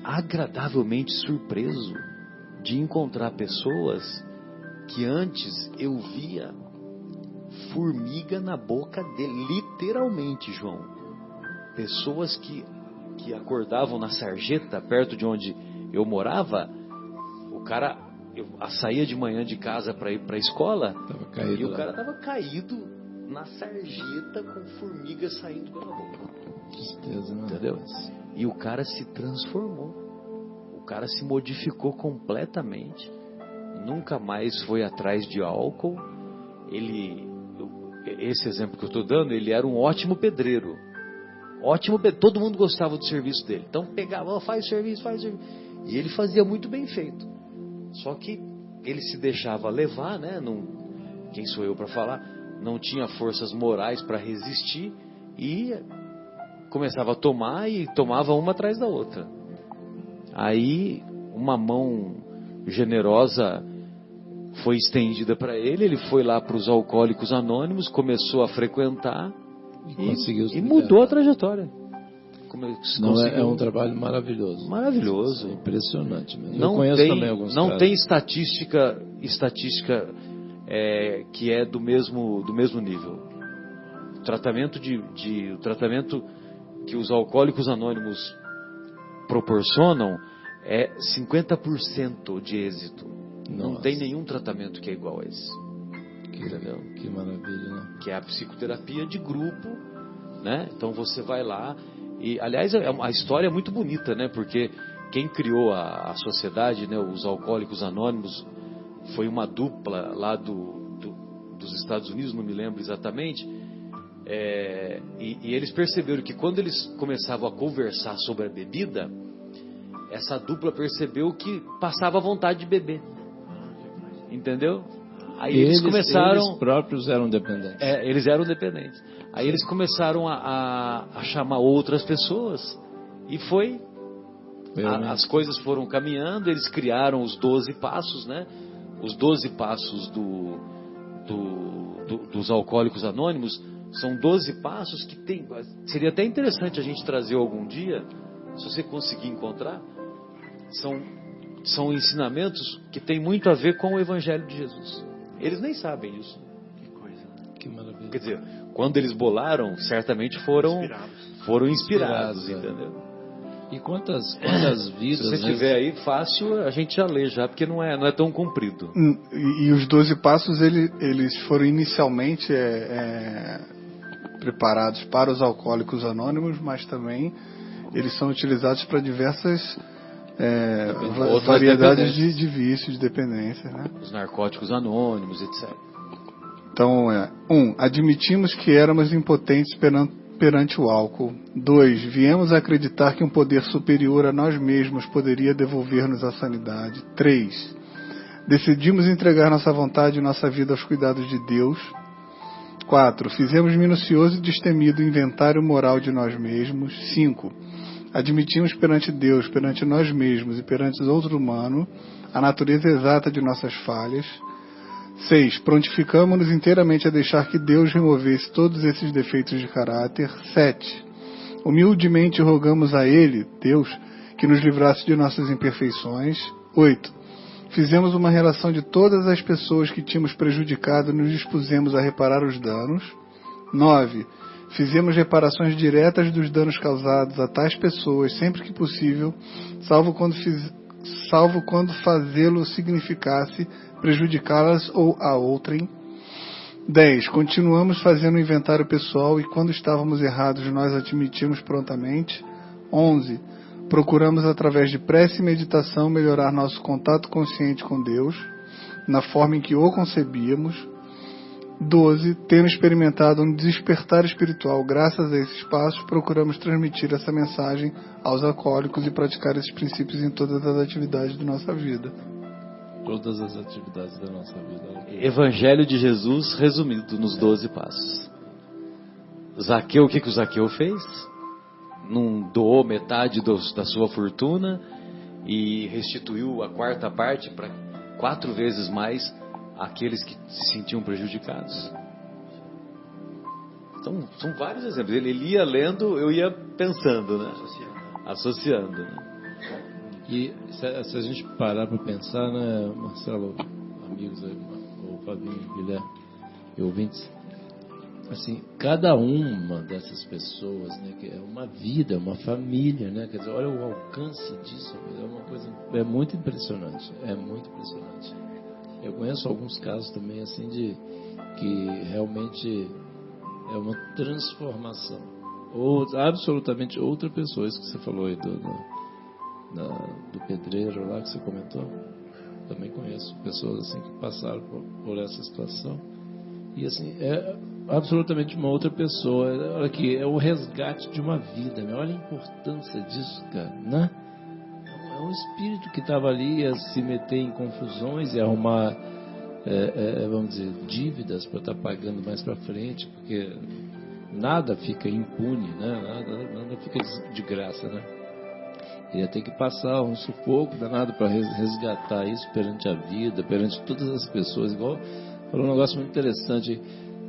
agradavelmente surpreso de encontrar pessoas que antes eu via formiga na boca dele, literalmente, João. Pessoas que acordavam na sarjeta, perto de onde eu morava, o cara saía de manhã de casa para ir para a escola, e o cara estava caído na sarjeta com formiga saindo pela boca. Tristeza, né? Entendeu? E o cara se transformou. O cara se modificou completamente. Nunca mais foi atrás de álcool. Esse exemplo que eu estou dando, ele era um ótimo pedreiro. Todo mundo gostava do serviço dele. Então pegava, faz serviço. E ele fazia muito bem feito. Só que ele se deixava levar, né? Quem sou eu para falar? Não tinha forças morais para resistir e começava a tomar e tomava uma atrás da outra. Aí uma mão generosa foi estendida para ele, ele foi lá para os Alcoólicos Anônimos, começou a frequentar e mudou a trajetória. É um trabalho maravilhoso. Maravilhoso. É impressionante mesmo. Não eu conheço também alguns não casos. tem estatística que é do mesmo nível. O tratamento que os Alcoólicos Anônimos proporcionam é 50% de êxito. Nossa. Não tem nenhum tratamento que é igual a esse. Entendeu? Que maravilha, né? Que é a psicoterapia de grupo, né? Então você vai lá e, aliás, a história é muito bonita, né? Porque quem criou a sociedade, né? Os Alcoólicos Anônimos, foi uma dupla lá dos Estados Unidos, não me lembro exatamente. E eles perceberam que quando eles começavam a conversar sobre a bebida, essa dupla percebeu que passava vontade de beber. Entendeu? Aí eles começaram... Eles próprios eram dependentes. Eles eram dependentes. Aí eles começaram a chamar outras pessoas e as coisas foram caminhando. Eles criaram os 12 passos, né? Os 12 passos dos Alcoólicos Anônimos são 12 passos que tem... Seria até interessante a gente trazer algum dia, se você conseguir encontrar. São ensinamentos que tem muito a ver com o Evangelho de Jesus. Eles nem sabem isso. Que coisa, né? Que maravilha. Quer dizer, quando eles bolaram, certamente foram inspirados, entendeu? E quantas vidas... Se você tiver aí fácil, a gente já lê já, porque não é tão comprido. E os 12 passos, eles foram inicialmente preparados para os Alcoólicos Anônimos, mas também eles são utilizados para diversas variedades de vícios, de dependência, né? Os narcóticos anônimos, etc. Então, 1. Admitimos que éramos impotentes perante o álcool. 2. Viemos a acreditar que um poder superior a nós mesmos poderia devolver-nos a sanidade. 3. Decidimos entregar nossa vontade e nossa vida aos cuidados de Deus. 4. Fizemos minucioso e destemido inventário moral de nós mesmos. 5. Admitimos perante Deus, perante nós mesmos e perante os outros humanos a natureza exata de nossas falhas. 6. Prontificamos-nos inteiramente a deixar que Deus removesse todos esses defeitos de caráter. 7. Humildemente rogamos a Ele, Deus, que nos livrasse de nossas imperfeições. 8. Fizemos uma relação de todas as pessoas que tínhamos prejudicado e nos dispusemos a reparar os danos. 9. Fizemos reparações diretas dos danos causados a tais pessoas sempre que possível, salvo quando fazê-lo significasse prejudicá-las ou a outrem. 10. Continuamos fazendo o inventário pessoal e quando estávamos errados nós admitimos prontamente. 11. Procuramos, através de prece e meditação, melhorar nosso contato consciente com Deus, na forma em que o concebíamos. 12. Tendo experimentado um despertar espiritual graças a esses passos, procuramos transmitir essa mensagem aos alcoólicos e praticar esses princípios em todas as atividades da nossa vida. Todas as atividades da nossa vida. Evangelho de Jesus resumido nos 12 passos. Zaqueu, o que o Zaqueu fez? Não doou metade da sua fortuna e restituiu a quarta parte para 4 vezes mais aqueles que se sentiam prejudicados. Então, são vários exemplos. Ele ia lendo, eu ia pensando, né? Associando, né? E se a gente parar para pensar, né, Marcelo, amigos, o Fabinho, Guilherme e ouvintes, assim, cada uma dessas pessoas, né, que é uma vida, uma família, né? Quer dizer, olha o alcance disso, é uma coisa, é muito impressionante, Eu conheço alguns casos também, assim, de que realmente é uma transformação. Ou absolutamente outra pessoa, isso que você falou aí do pedreiro lá que você comentou. Também conheço pessoas assim que passaram por essa situação. E assim, é absolutamente uma outra pessoa. Olha aqui, é o resgate de uma vida, né? Olha a importância disso, cara, né? É um espírito que estava ali a se meter em confusões e arrumar, vamos dizer, dívidas para estar pagando mais para frente, porque nada fica impune, né? Nada fica de graça, né? Ele ia ter que passar um sufoco danado para resgatar isso perante a vida, perante todas as pessoas. Igual falou um negócio muito interessante,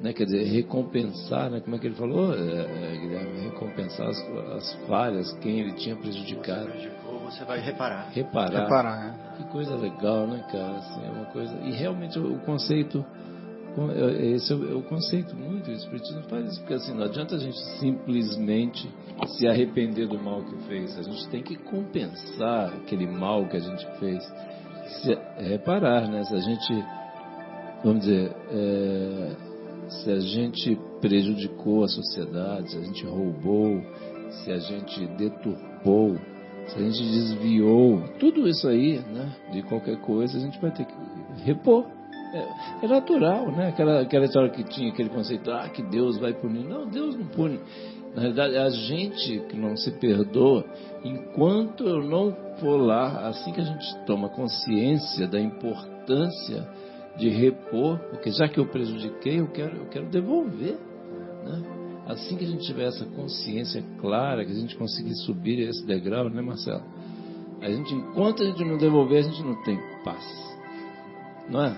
né? Quer dizer, recompensar, né? Como é que ele falou, Guilherme? Recompensar as falhas, quem ele tinha prejudicado. Você vai reparar. Reparar. Que coisa legal, né, cara? Assim, é uma coisa. E realmente o conceito, esse é o conceito muito. O Espiritismo faz isso, porque assim, não adianta a gente simplesmente se arrepender do mal que fez. A gente tem que compensar aquele mal que a gente fez. Reparar, né? Se a gente, vamos dizer, se a gente prejudicou a sociedade, se a gente roubou, se a gente deturpou, se a gente desviou, tudo isso aí, né, de qualquer coisa, a gente vai ter que repor. É natural, né? Aquela história que tinha aquele conceito, que Deus vai punir. Não, Deus não pune. Na realidade, é a gente que não se perdoa. Enquanto eu não for lá, assim que a gente toma consciência da importância de repor, porque já que eu prejudiquei, eu quero devolver, né? Assim que a gente tiver essa consciência clara, que a gente conseguir subir esse degrau, né, Marcelo? Enquanto a gente não devolver, a gente não tem paz, não é?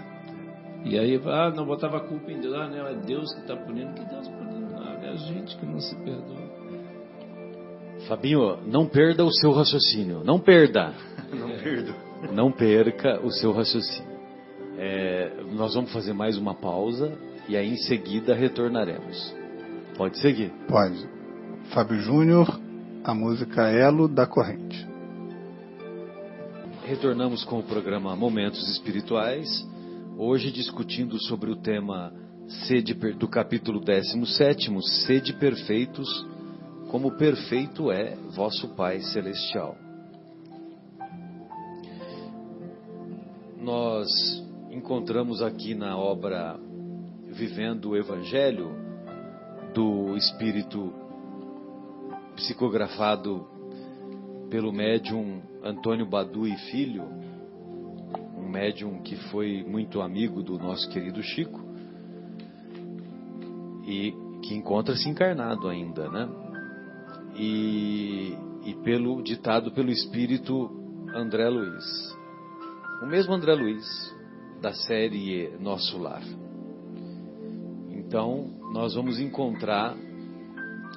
E aí, não botava a culpa em Deus, né? É Deus que está punindo. Que Deus punindo nada, é a gente que não se perdoa. Fabinho, não perda o seu raciocínio, não perda. Não perca o seu raciocínio. Nós vamos fazer mais uma pausa e aí em seguida retornaremos. Pode seguir? Pode. Fábio Júnior, a música Elo da Corrente. Retornamos com o programa Momentos Espirituais, hoje discutindo sobre o tema do capítulo 17, Sede Perfeitos, como perfeito é vosso Pai Celestial. Nós encontramos aqui na obra Vivendo o Evangelho, do Espírito psicografado pelo médium Antônio Badu e Filho, um médium que foi muito amigo do nosso querido Chico e que encontra-se encarnado ainda, né? E ditado pelo Espírito André Luiz, o mesmo André Luiz da série Nosso Lar. Então, nós vamos encontrar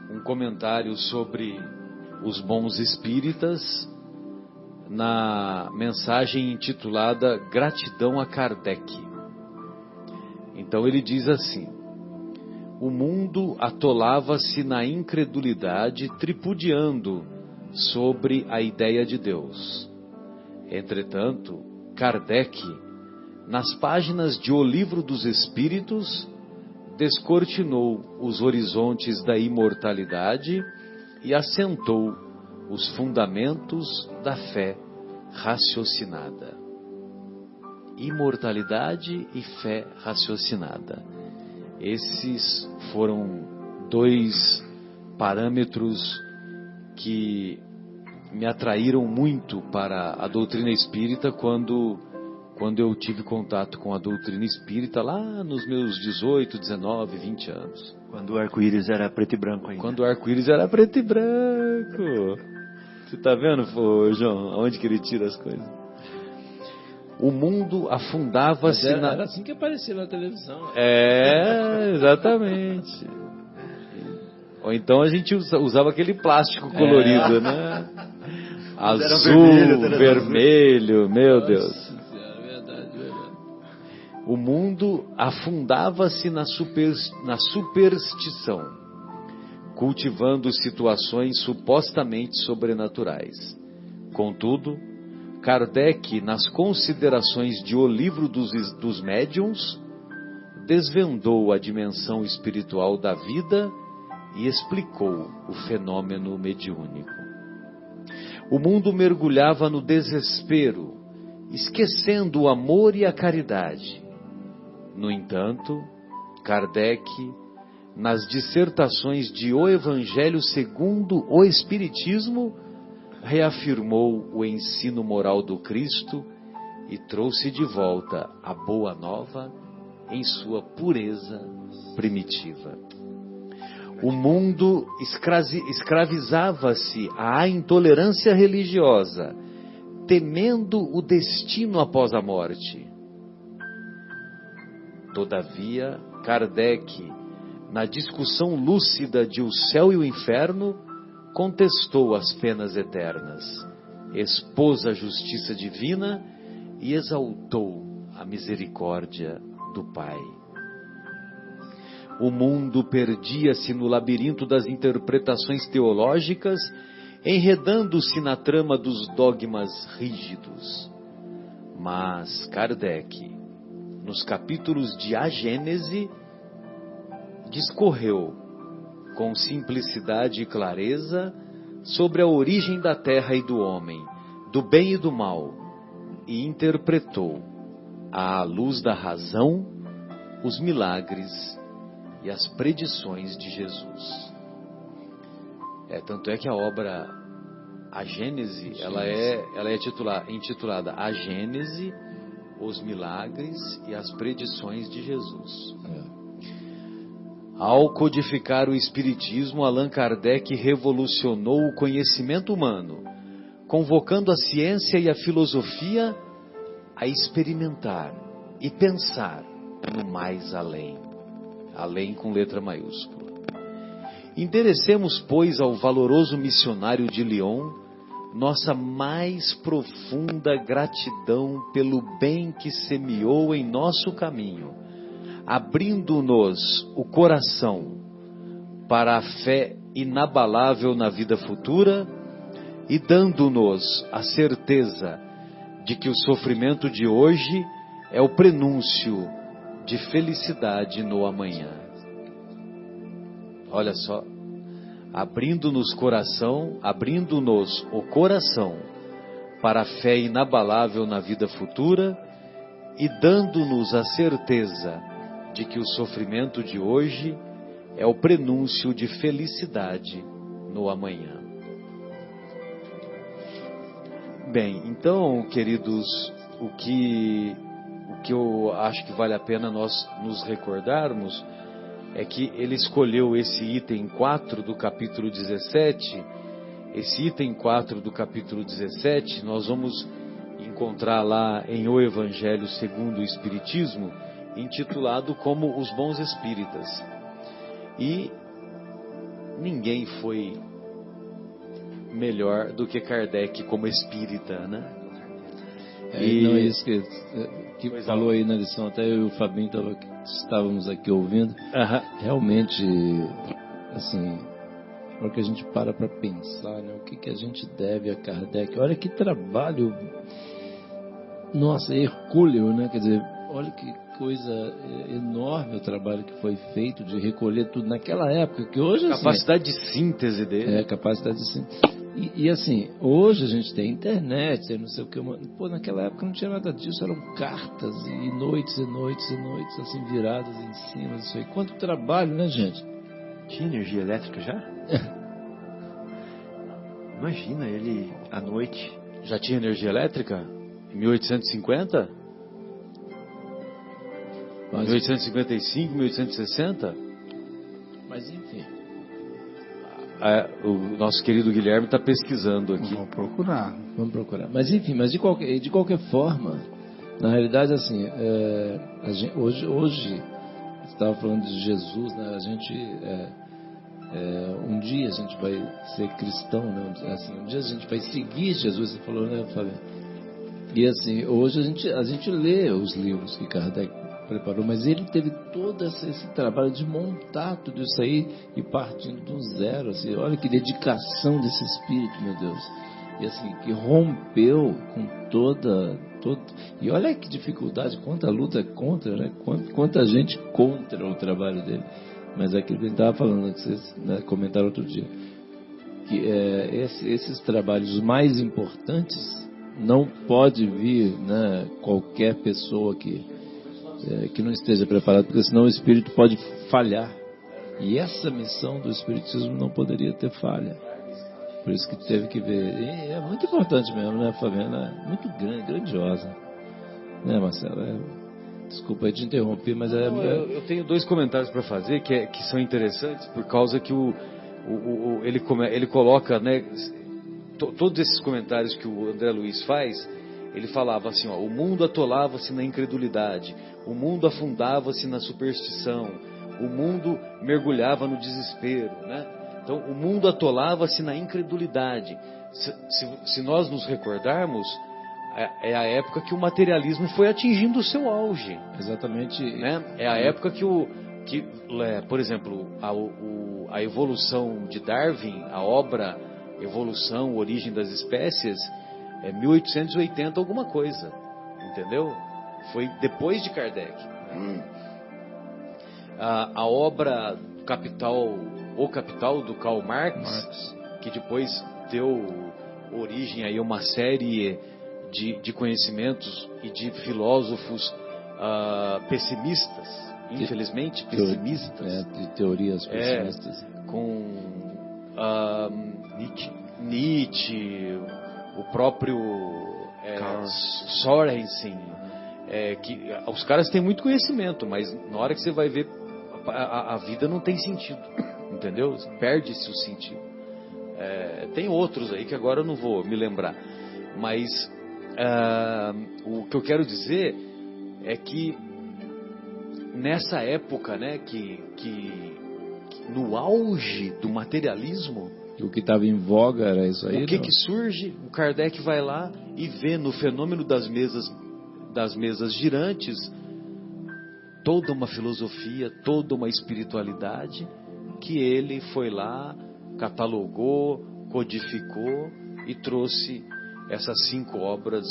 um comentário sobre os bons espíritas na mensagem intitulada Gratidão a Kardec. Então ele diz assim: o mundo atolava-se na incredulidade, tripudiando sobre a ideia de Deus. Entretanto, Kardec, nas páginas de O Livro dos Espíritos, descortinou os horizontes da imortalidade e assentou os fundamentos da fé raciocinada. Imortalidade e fé raciocinada. Esses foram 2 parâmetros que me atraíram muito para a doutrina espírita quando eu tive contato com a doutrina espírita lá nos meus 18, 19, 20 anos. Quando o arco-íris era preto e branco ainda. Quando o arco-íris era preto e branco. Você tá vendo, João, aonde que ele tira as coisas? O mundo afundava-se era assim que aparecia na televisão. Exatamente. Ou então a gente usava aquele plástico colorido, né? Azul, vermelho, meu Deus. O mundo afundava-se na superstição, cultivando situações supostamente sobrenaturais. Contudo, Kardec, nas considerações de O Livro dos Médiuns, desvendou a dimensão espiritual da vida e explicou o fenômeno mediúnico. O mundo mergulhava no desespero, esquecendo o amor e a caridade. No entanto, Kardec, nas dissertações de O Evangelho segundo o Espiritismo, reafirmou o ensino moral do Cristo e trouxe de volta a Boa Nova em sua pureza primitiva. O mundo escravizava-se à intolerância religiosa, temendo o destino após a morte. Todavia, Kardec, na discussão lúcida de O Céu e o Inferno, contestou as penas eternas, expôs a justiça divina e exaltou a misericórdia do Pai. O mundo perdia-se no labirinto das interpretações teológicas, enredando-se na trama dos dogmas rígidos. Mas Kardec, nos capítulos de A Gênese, discorreu com simplicidade e clareza sobre a origem da terra e do homem, do bem e do mal, e interpretou, à luz da razão, os milagres e as predições de Jesus. Tanto é que a obra A Gênese, ela é intitulada A Gênese, os milagres e as predições de Jesus. Ao codificar o Espiritismo, Allan Kardec revolucionou o conhecimento humano, convocando a ciência e a filosofia a experimentar e pensar no mais além. Além com letra maiúscula. Enderecemos, pois, ao valoroso missionário de Lyon nossa mais profunda gratidão pelo bem que semeou em nosso caminho, abrindo-nos o coração para a fé inabalável na vida futura e dando-nos a certeza de que o sofrimento de hoje é o prenúncio de felicidade no amanhã. Olha só, abrindo-nos o coração para a fé inabalável na vida futura e dando-nos a certeza de que o sofrimento de hoje é o prenúncio de felicidade no amanhã. Bem, então, queridos, o que eu acho que vale a pena nós nos recordarmos é que ele escolheu esse item 4 do capítulo 17. Esse item 4 do capítulo 17, nós vamos encontrar lá em O Evangelho segundo o Espiritismo, intitulado como Os Bons Espíritas. E ninguém foi melhor do que Kardec como espírita, né? Não é isso que falou aí na lição, até eu e o Fabinho estávamos aqui ouvindo. Realmente, assim, na hora que a gente para pensar, né, o que a gente deve a Kardec, olha que trabalho, nossa, hercúleo, né? Quer dizer, olha que coisa enorme o trabalho que foi feito de recolher tudo naquela época, que hoje... Capacidade de síntese dele. Capacidade de síntese. E assim, hoje a gente tem internet, tem não sei o que. Pô, naquela época não tinha nada disso, eram cartas e noites e noites e noites, assim, viradas em cima disso aí. Quanto trabalho, né, gente? Tinha energia elétrica já? Imagina ele à noite. Já tinha energia elétrica? Em 1850? Mas, 1855, 1860? mas enfim. O nosso querido Guilherme está pesquisando aqui. Vou procurar. Vamos procurar. Mas enfim, mas de qualquer forma, na realidade, assim, hoje você estava falando de Jesus, né? A gente, um dia a gente vai ser cristão, né? Assim, um dia a gente vai seguir Jesus, você falou, né, Fábio? E assim, hoje a gente lê os livros que Kardec preparou, mas ele teve todo esse trabalho de montar tudo isso aí e partindo do zero, assim, olha que dedicação desse espírito, meu Deus, e assim, que rompeu com toda e olha que dificuldade, quanta luta contra, né, quanta gente contra o trabalho dele, mas é aquilo que a gente estava falando, que vocês, né, comentaram outro dia, que esses trabalhos mais importantes não pode vir, né, qualquer pessoa que não esteja preparado, porque senão o espírito pode falhar. E essa missão do espiritismo não poderia ter falha. Por isso que teve que ver. E é muito importante mesmo, né, Fabiana? É muito grandiosa. Né, Marcelo? Desculpa aí te interromper, mas eu tenho dois comentários para fazer que são interessantes, por causa que ele coloca, né, todos esses comentários que o André Luiz faz. Ele falava assim, ó, o mundo atolava-se na incredulidade, o mundo afundava-se na superstição, o mundo mergulhava no desespero, né? Então, o mundo atolava-se na incredulidade. Se nós nos recordarmos, é a época que o materialismo foi atingindo o seu auge. Exatamente. Né? É a época por exemplo, a evolução de Darwin, a obra Evolução, Origem das Espécies, 1880 alguma coisa, entendeu? Foi depois de Kardec. A obra O Capital do Karl Marx, que depois deu origem aí a uma série de conhecimentos e de filósofos pessimistas, infelizmente pessimistas, de teorias pessimistas, com Nietzsche, o próprio Sorensen, que os caras têm muito conhecimento, mas na hora que você vai ver, a vida não tem sentido, entendeu? Perde-se o sentido. Tem outros aí que agora eu não vou me lembrar, mas o que eu quero dizer é que nessa época, né, que no auge do materialismo, o que estava em voga era isso aí. O que surge? O Kardec vai lá e vê no fenômeno das mesas girantes toda uma filosofia, toda uma espiritualidade que ele foi lá, catalogou, codificou e trouxe essas 5 obras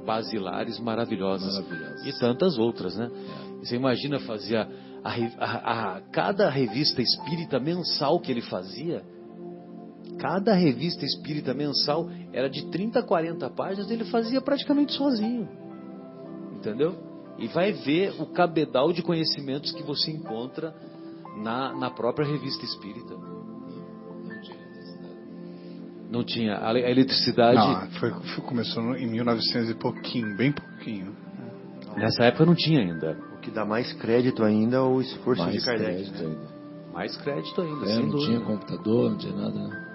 basilares maravilhosas. E tantas outras, né? Você imagina fazer cada revista espírita mensal que ele fazia. Cada revista espírita mensal era de 30 a 40 páginas, ele fazia praticamente sozinho. Entendeu? E vai ver o cabedal de conhecimentos que você encontra na própria revista espírita. Não tinha. A eletricidade... Não, começou em 1900 e pouquinho, bem pouquinho. Nessa época não tinha ainda. O que dá mais crédito ainda é o esforço de Kardec. Mais crédito ainda, sem não dúvida. Tinha computador, não tinha nada, né?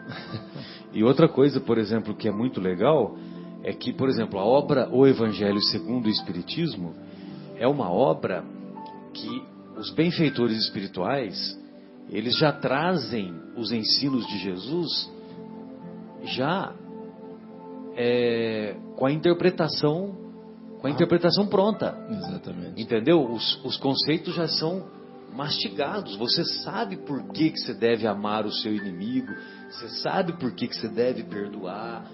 E outra coisa, por exemplo, que é muito legal, é que, por exemplo, a obra O Evangelho segundo o Espiritismo é uma obra que os benfeitores espirituais, eles já trazem os ensinos de Jesus já com a interpretação pronta. Exatamente. Entendeu? Os conceitos já são mastigados. Você sabe por que você deve amar o seu inimigo, você sabe por que você deve perdoar.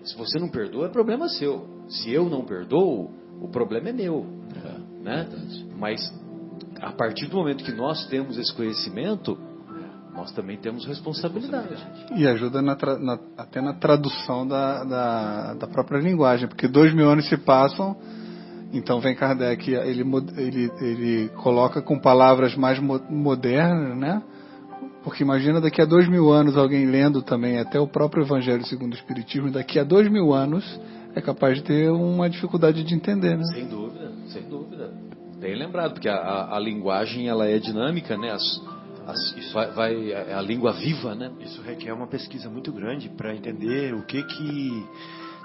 Se você não perdoa, é problema seu. Se eu não perdoo, o problema é meu. Né? Mas a partir do momento que nós temos esse conhecimento, nós também temos responsabilidade. E ajuda até na tradução da própria linguagem, porque 2000 anos se passam, então vem Kardec, ele coloca com palavras mais modernas, né? Porque imagina daqui a 2000 anos alguém lendo também até o próprio Evangelho segundo o Espiritismo, daqui a 2000 anos é capaz de ter uma dificuldade de entender, né? Sem dúvida, sem dúvida. Bem lembrado, porque a linguagem ela é dinâmica, né? A língua viva, né? Isso requer uma pesquisa muito grande para entender o que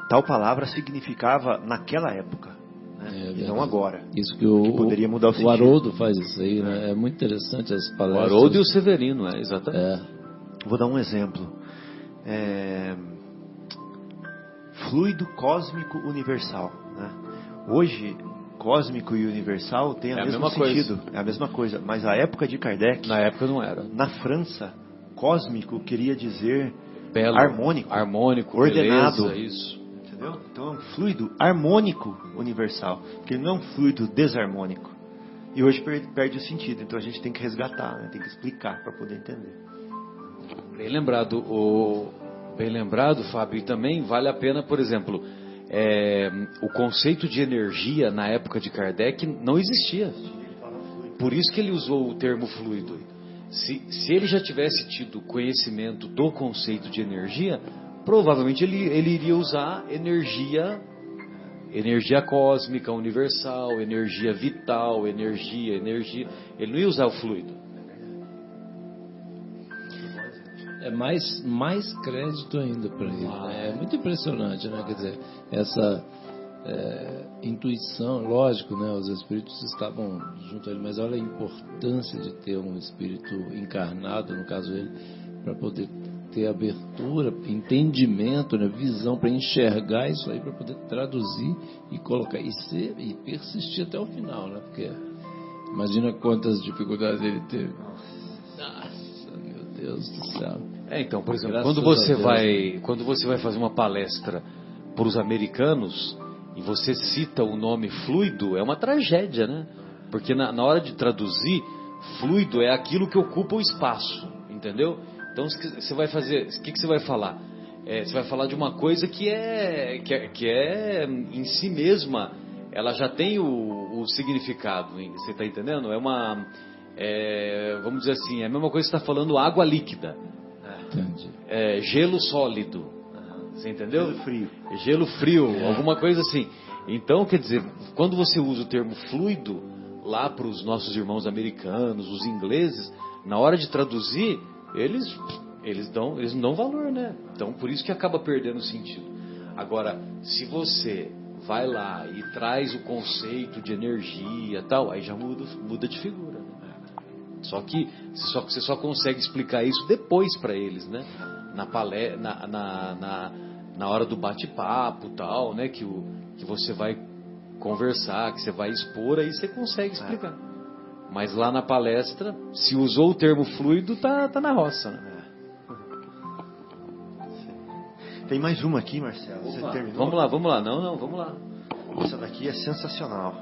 tal palavra significava naquela época, né? E não agora. Isso que poderia mudar o sentido. O Haroldo faz isso aí, né? É muito interessante as palestras. O Haroldo e o Severino, exatamente. Vou dar um exemplo. Fluido cósmico universal, né? Hoje, cósmico e universal tem o mesmo sentido. É a mesma coisa. Mas a época de Kardec... Na época não era. Na França, cósmico queria dizer belo, harmônico, ordenado. Beleza, isso. Entendeu? Então é um fluido harmônico universal, porque ele não é um fluido desarmônico. E hoje perde o sentido, então a gente tem que resgatar, né? Tem que explicar para poder entender. Bem lembrado, Fábio, e também vale a pena, por exemplo, o conceito de energia na época de Kardec não existia. Por isso que ele usou o termo fluido. Se ele já tivesse tido conhecimento do conceito de energia, provavelmente ele iria usar energia cósmica, universal, energia vital, energia. Ele não ia usar o fluido. É mais crédito ainda para ele. É muito impressionante, né? Quer dizer, essa intuição, lógico, né? Os espíritos estavam junto a ele, mas olha a importância de ter um espírito encarnado, no caso ele, para poder ter abertura, entendimento, né? Visão para enxergar isso aí, para poder traduzir e colocar e persistir até o final, né? Porque imagina quantas dificuldades ele teve. Nossa, meu Deus do céu. Então, por exemplo, quando você vai fazer uma palestra para os americanos e você cita o nome fluido, é uma tragédia, né? Porque na hora de traduzir, fluido é aquilo que ocupa o espaço, entendeu? Então, você vai fazer, o que você vai falar? Você vai falar de uma coisa que é em si mesma, ela já tem o significado, você está entendendo? Vamos dizer assim, é a mesma coisa que você está falando água líquida. Entendi. Gelo sólido. Você entendeu? Gelo frio, alguma coisa assim. Então, quer dizer, quando você usa o termo fluido lá para os nossos irmãos americanos, os ingleses, na hora de traduzir, eles não dão valor, né? Então, por isso que acaba perdendo o sentido. Agora, se você vai lá e traz o conceito de energia e tal, aí já muda de figura, né? Só que você só consegue explicar isso depois para eles, né? Na hora do bate-papo, tal, né? Que você vai conversar, que você vai expor, aí você consegue explicar. Mas lá na palestra, se usou o termo fluido, tá na roça, né? Tem mais uma aqui, Marcelo. Você terminou? Vamos lá. Não, vamos lá. Essa daqui é sensacional.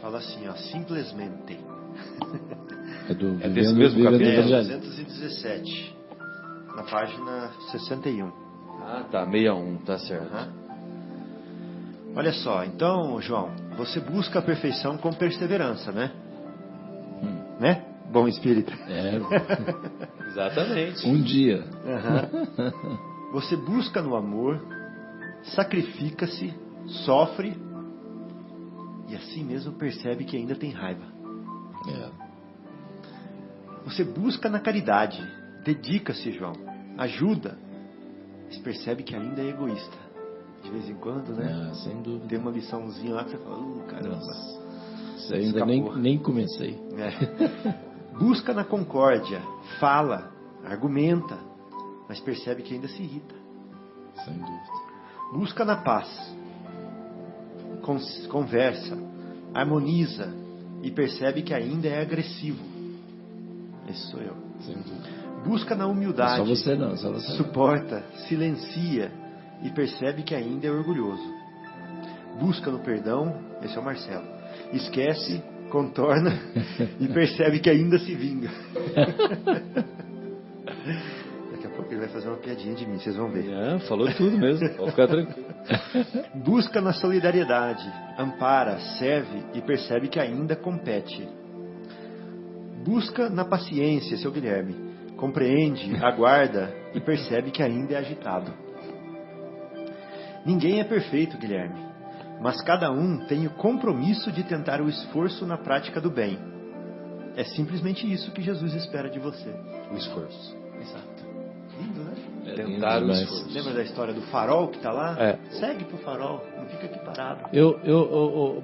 Fala assim, ó, simplesmente. É desse mesmo capítulo? 217, na página 61. Ah, tá, 61, tá certo. Olha só, então, João, você busca a perfeição com perseverança, né? Né? Bom espírito. Exatamente. Um dia. Você busca no amor, sacrifica-se, sofre e assim mesmo percebe que ainda tem raiva. Você busca na caridade, dedica-se, João, ajuda, mas percebe que ainda é egoísta. De vez em quando, né? Sem dúvida. Tem uma liçãozinha lá que você fala, caramba. Isso ainda nem comecei. Busca na concórdia, fala, argumenta, mas percebe que ainda se irrita. Sem dúvida. Busca na paz, conversa, harmoniza e percebe que ainda é agressivo. Esse sou eu. Sem dúvida. Busca na humildade, só você não. suporta, silencia e percebe que ainda é orgulhoso. Busca no perdão, esse é o Marcelo. Esquece contorna e percebe que ainda se vinga. Daqui a pouco ele vai fazer uma piadinha de mim, vocês vão ver. Falou tudo mesmo, pode ficar tranquilo. Busca na solidariedade, ampara, serve e percebe que ainda compete. Busca na paciência, seu Guilherme, compreende, aguarda e percebe que ainda é agitado. Ninguém é perfeito, Guilherme, mas cada um tem o compromisso de tentar o esforço na prática do bem. É simplesmente isso que Jesus espera de você. O esforço. Exato. Lindo, né? Tentar o esforço. Lembra da história do farol que está lá? É. Segue pro farol, não fica aqui parado.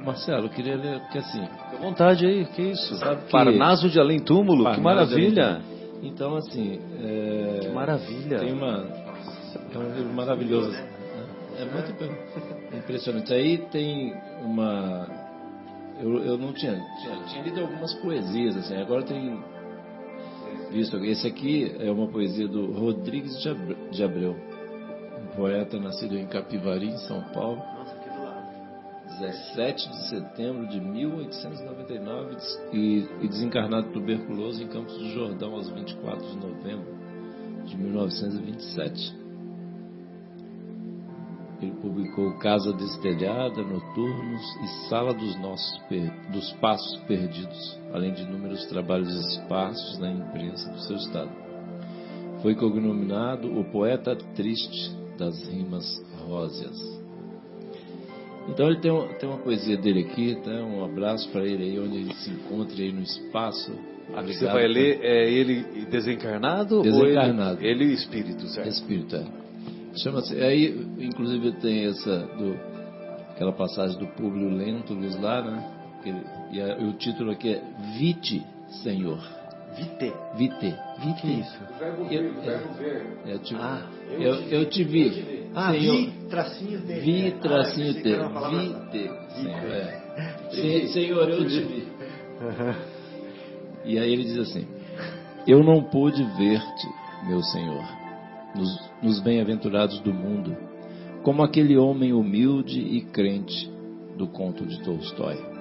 Marcelo, eu queria ler, porque assim... Fica à vontade aí, que isso? Sabe que... Parnaso de Além Túmulo, que maravilha! Então, assim... Que maravilha! Tem é um livro maravilhoso. É muito impressionante. Aí tem uma... Eu não tinha lido algumas poesias, assim, agora tem visto. Esse aqui é uma poesia do Rodrigues de Abreu, um poeta nascido em Capivari, em São Paulo. Nossa, aqui do lado. 17 de setembro de 1899 e desencarnado tuberculoso em Campos do Jordão aos 24 de novembro de 1927. Ele publicou Casa Destelhada, Noturnos e Sala dos Passos Perdidos, além de inúmeros trabalhos esparsos na imprensa do seu estado. Foi cognominado o poeta triste das rimas róseas. Então ele tem uma poesia dele aqui, tá? Um abraço para ele aí, onde ele se encontra aí no espaço. Aqui você vai ler, é ele desencarnado? Desencarnado. Ou ele espírito, certo? Espírito, Chama-se, aí inclusive tem aquela passagem do Públio Lentulus lá, né? E o título aqui é Vite, Senhor. Vite isso. O verbo ver. Eu te vi. Senhor. Vi, tracinho T. Vite, Senhor. Senhor, eu te vi. E aí ele diz assim: eu não pude ver-te, meu Senhor, nos bem-aventurados do mundo, como aquele homem humilde e crente do conto de Tolstói.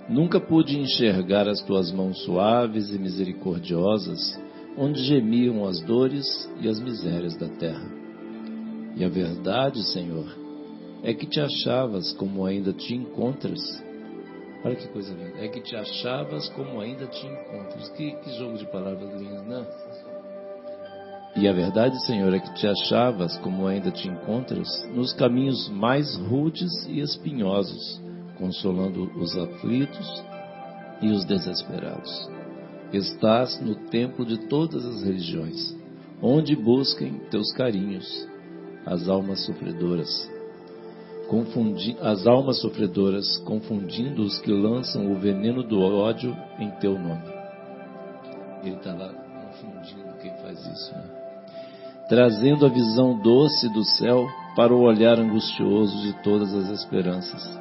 Nunca pude enxergar as tuas mãos suaves e misericordiosas, onde gemiam as dores e as misérias da terra. E a verdade, Senhor, é que te achavas como ainda te encontras. Olha que coisa linda. É que te achavas como ainda te encontras. Que jogo de palavras lindas, né? E a verdade, Senhor, é que te achavas, como ainda te encontras, nos caminhos mais rudes e espinhosos, consolando os aflitos e os desesperados. Estás no templo de todas as religiões, onde busquem teus carinhos as almas sofredoras, confundindo os que lançam o veneno do ódio em teu nome. Ele está lá confundindo quem faz isso, né? Trazendo a visão doce do céu para o olhar angustioso de todas as esperanças.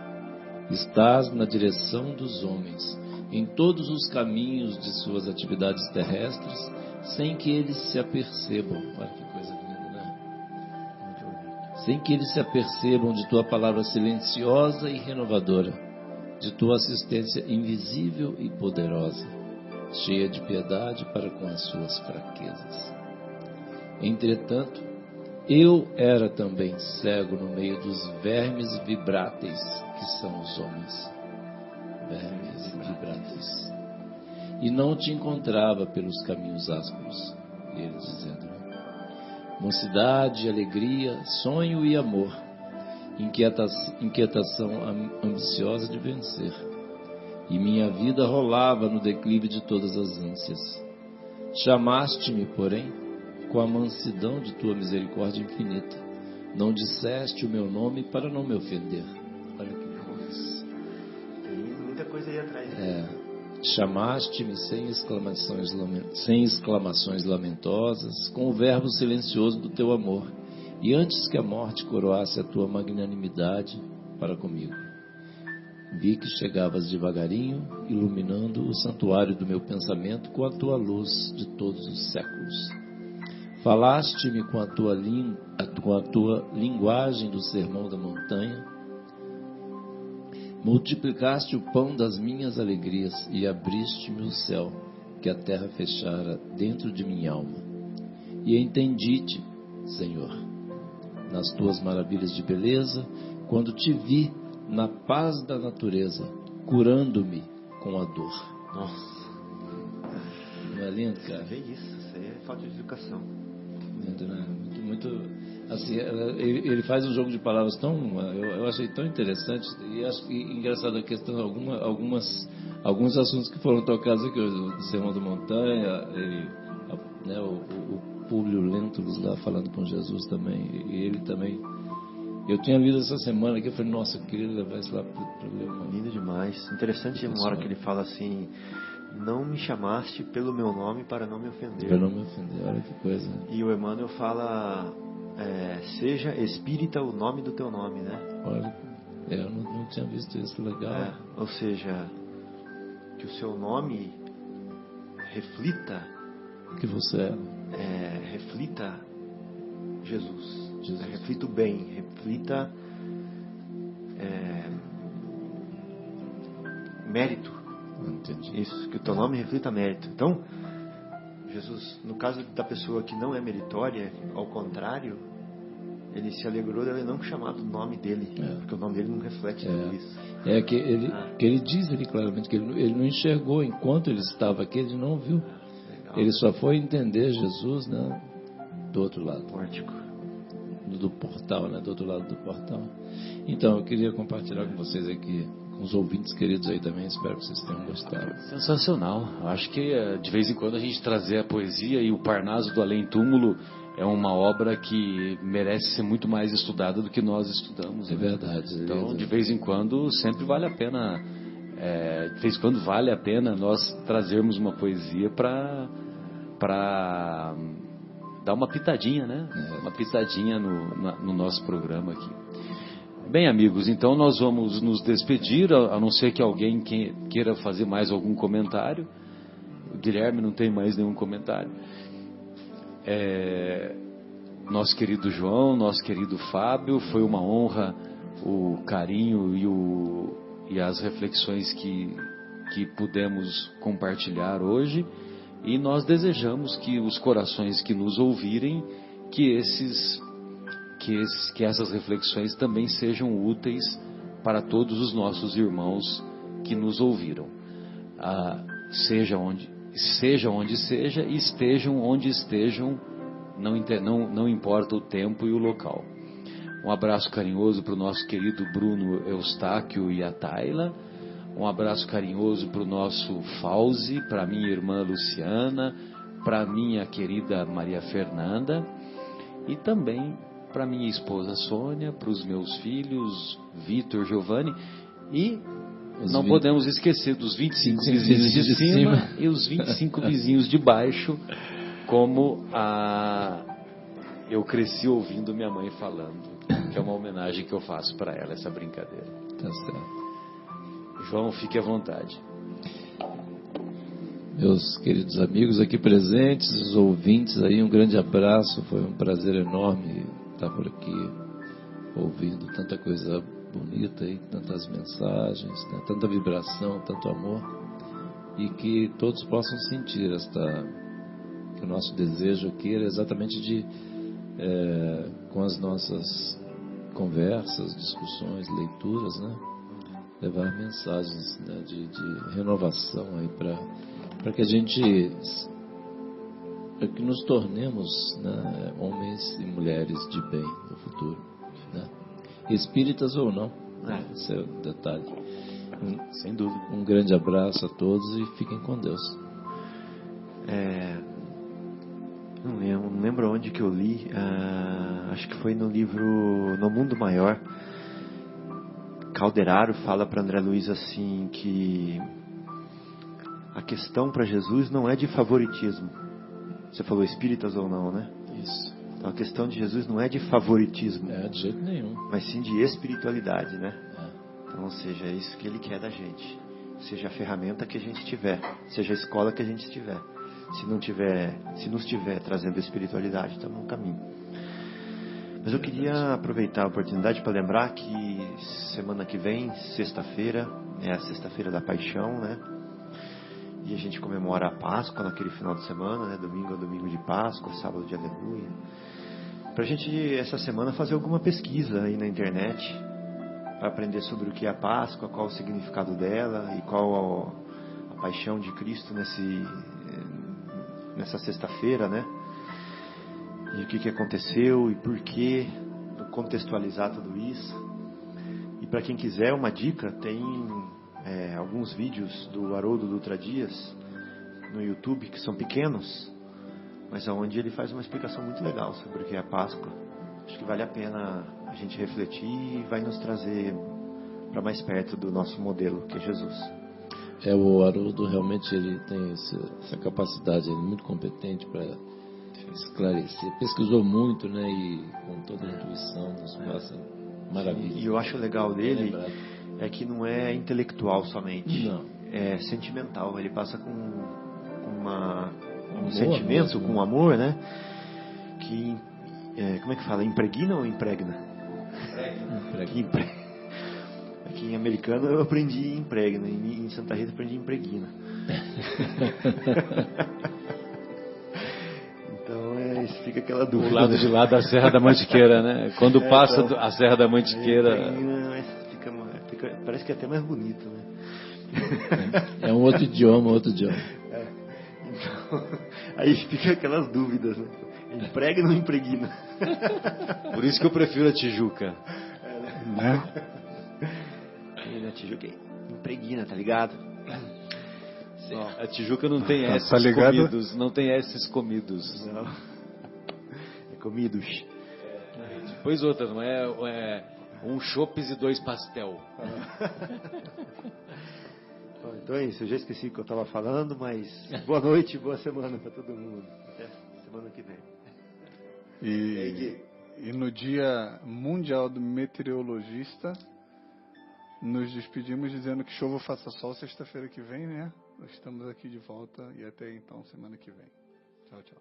Estás na direção dos homens, em todos os caminhos de suas atividades terrestres, sem que eles se apercebam. Olha que coisa linda, né? Sem que eles se apercebam de tua palavra silenciosa e renovadora, de tua assistência invisível e poderosa, cheia de piedade para com as suas fraquezas. Entretanto, eu era também cego no meio dos vermes vibráteis que são os homens. Vermes vibráteis. E não te encontrava pelos caminhos ásperos. E ele dizendo: mocidade, alegria, sonho e amor, inquietação ambiciosa de vencer. E minha vida rolava no declive de todas as ânsias. Chamaste-me, porém, com a mansidão de tua misericórdia infinita. Não disseste o meu nome para não me ofender. Olha que coisa. Tem muita coisa aí atrás. Chamaste-me sem exclamações lamentosas, com o verbo silencioso do teu amor, e antes que a morte coroasse a tua magnanimidade para comigo. Vi que chegavas devagarinho, iluminando o santuário do meu pensamento com a tua luz de todos os séculos. Falaste-me com a tua linguagem do sermão da montanha, Multiplicaste o pão das minhas alegrias e abriste-me o céu, que a terra fechara dentro de minha alma. E entendi-te, Senhor, nas tuas maravilhas de beleza, quando te vi na paz da natureza, curando-me com a dor. Nossa. Não é lindo, cara? É isso, isso aí é falta de educação. Lindo, né? Muito, assim, ele faz um jogo de palavras tão, eu achei tão interessante, e acho engraçado a questão, alguns assuntos que foram tocados aqui hoje, o Sermão da Montanha, né, o Públio Lentulus lá falando com Jesus também, e ele também. Eu tinha lido essa semana aqui, eu falei, nossa, eu queria levar isso lá para o Leão. Lindo demais. Interessante uma hora que ele fala assim: não me chamaste pelo meu nome para não me ofender. Para não me ofender, olha que coisa. E o Emmanuel fala, seja espírita o nome do teu nome, né? Olha, eu não tinha visto isso, legal. Ou seja, que o seu nome reflita que você reflita Jesus. Reflita o bem, reflita mérito. Entendi. Isso, que o teu nome reflita mérito. Então, Jesus, no caso da pessoa que não é meritória, ao contrário, ele se alegrou dela não chamar do nome dele, porque o nome dele não reflete tudo isso. Que ele diz ali claramente que ele não enxergou enquanto ele estava aqui, ele não viu. Legal. Ele só foi entender Jesus, né, do outro lado. Pórtico. Do portal, né, do outro lado do portal. Então, eu queria compartilhar com vocês aqui, com os ouvintes queridos aí também, espero que vocês tenham gostado. Sensacional. Acho que de vez em quando a gente trazer a poesia, e o Parnaso do Além Túmulo é uma obra que merece ser muito mais estudada do que nós estudamos. É verdade. Então, de vez em quando, sempre vale a pena, de vez em quando vale a pena nós trazermos uma poesia para dar uma pitadinha, né? Uma pitadinha no nosso programa aqui. Bem, amigos, então nós vamos nos despedir, a não ser que alguém queira fazer mais algum comentário. O Guilherme não tem mais nenhum comentário. Nosso querido João, nosso querido Fábio, foi uma honra o carinho e as reflexões que pudemos compartilhar hoje, e nós desejamos que os corações que nos ouvirem, que essas reflexões também sejam úteis para todos os nossos irmãos que nos ouviram, seja onde seja, e estejam onde estejam, não importa o tempo e o local. Um abraço carinhoso para o nosso querido Bruno Eustáquio e a Tayla. Um abraço carinhoso para o nosso Fauzi, para minha irmã Luciana, para minha querida Maria Fernanda, e também para minha esposa Sônia, para os meus filhos Vitor, Giovanni, e não podemos esquecer dos 25 vizinhos de cima e os 25 vizinhos de baixo, como eu cresci ouvindo minha mãe falando, que é uma homenagem que eu faço para ela, essa brincadeira. Tá certo. João, fique à vontade. Meus queridos amigos aqui presentes, os ouvintes aí, um grande abraço, foi um prazer enorme estar por aqui, ouvindo tanta coisa bonita aí, tantas mensagens, né, tanta vibração, tanto amor, e que todos possam sentir que o nosso desejo aqui era exatamente com as nossas conversas, discussões, leituras, né, levar mensagens, né, de renovação aí para que a gente, para que nos tornemos, né, homens e mulheres de bem no futuro, né? Espíritas ou não, esse é o detalhe. Sem dúvida. Um grande abraço a todos e fiquem com Deus. Não lembro onde que eu li, acho que foi no livro No Mundo Maior. Calderaro fala para André Luiz assim, que a questão para Jesus não é de favoritismo. Você falou espíritas ou não, né? Isso. Então a questão de Jesus não é de favoritismo. De jeito nenhum. Mas sim de espiritualidade, né? Então, ou seja, é isso que Ele quer da gente. Seja a ferramenta que a gente tiver, seja a escola que a gente tiver. Se nos tiver trazendo espiritualidade, estamos no caminho. Mas eu queria aproveitar a oportunidade para lembrar que semana que vem, sexta-feira, é a sexta-feira da Paixão, né? E a gente comemora a Páscoa naquele final de semana, né? Domingo é domingo de Páscoa, sábado de Aleluia. Pra gente, essa semana, fazer alguma pesquisa aí na internet, para aprender sobre o que é a Páscoa, qual o significado dela e qual a paixão de Cristo nessa sexta-feira, né? E o que aconteceu e por quê, contextualizar tudo isso. E para quem quiser uma dica, tem alguns vídeos do Haroldo Dutra Dias no YouTube que são pequenos, mas onde ele faz uma explicação muito legal sobre o que é a Páscoa. Acho que vale a pena a gente refletir e vai nos trazer para mais perto do nosso modelo, que é Jesus. O Haroldo realmente ele tem essa capacidade, ele é muito competente para esclarecer. Pesquisou muito, né? E com toda a intuição nos passa maravilha. E eu acho legal dele é que não é intelectual somente. Não. É sentimental. Ele passa com um sentimento, mesmo, com um amor, né? Que, como é que fala? Impregna ou impregna? Impregna. Aqui em americano eu aprendi impregna, em Santa Rita eu aprendi impregna. Então fica aquela dúvida. O lado de lá da Serra da Mantiqueira, né? Quando passa então, a Serra da Mantiqueira... Parece que é até mais bonito, né? É um outro idioma. Então, aí fica aquelas dúvidas, né? Impregna ou impregna? Por isso que eu prefiro a Tijuca. Né? A Tijuca impregna, tá ligado? A Tijuca não tem Tá esses comidos. Não tem esses comidos. Não. É comidos. Depois outra, não é um chopes e 2 pastel. Então é isso, eu já esqueci o que eu estava falando, mas boa noite, boa semana para todo mundo. Até semana que vem. E no Dia Mundial do Meteorologista, nos despedimos dizendo que chova ou faça sol sexta-feira que vem, né? Nós estamos aqui de volta e até então semana que vem. Tchau, tchau.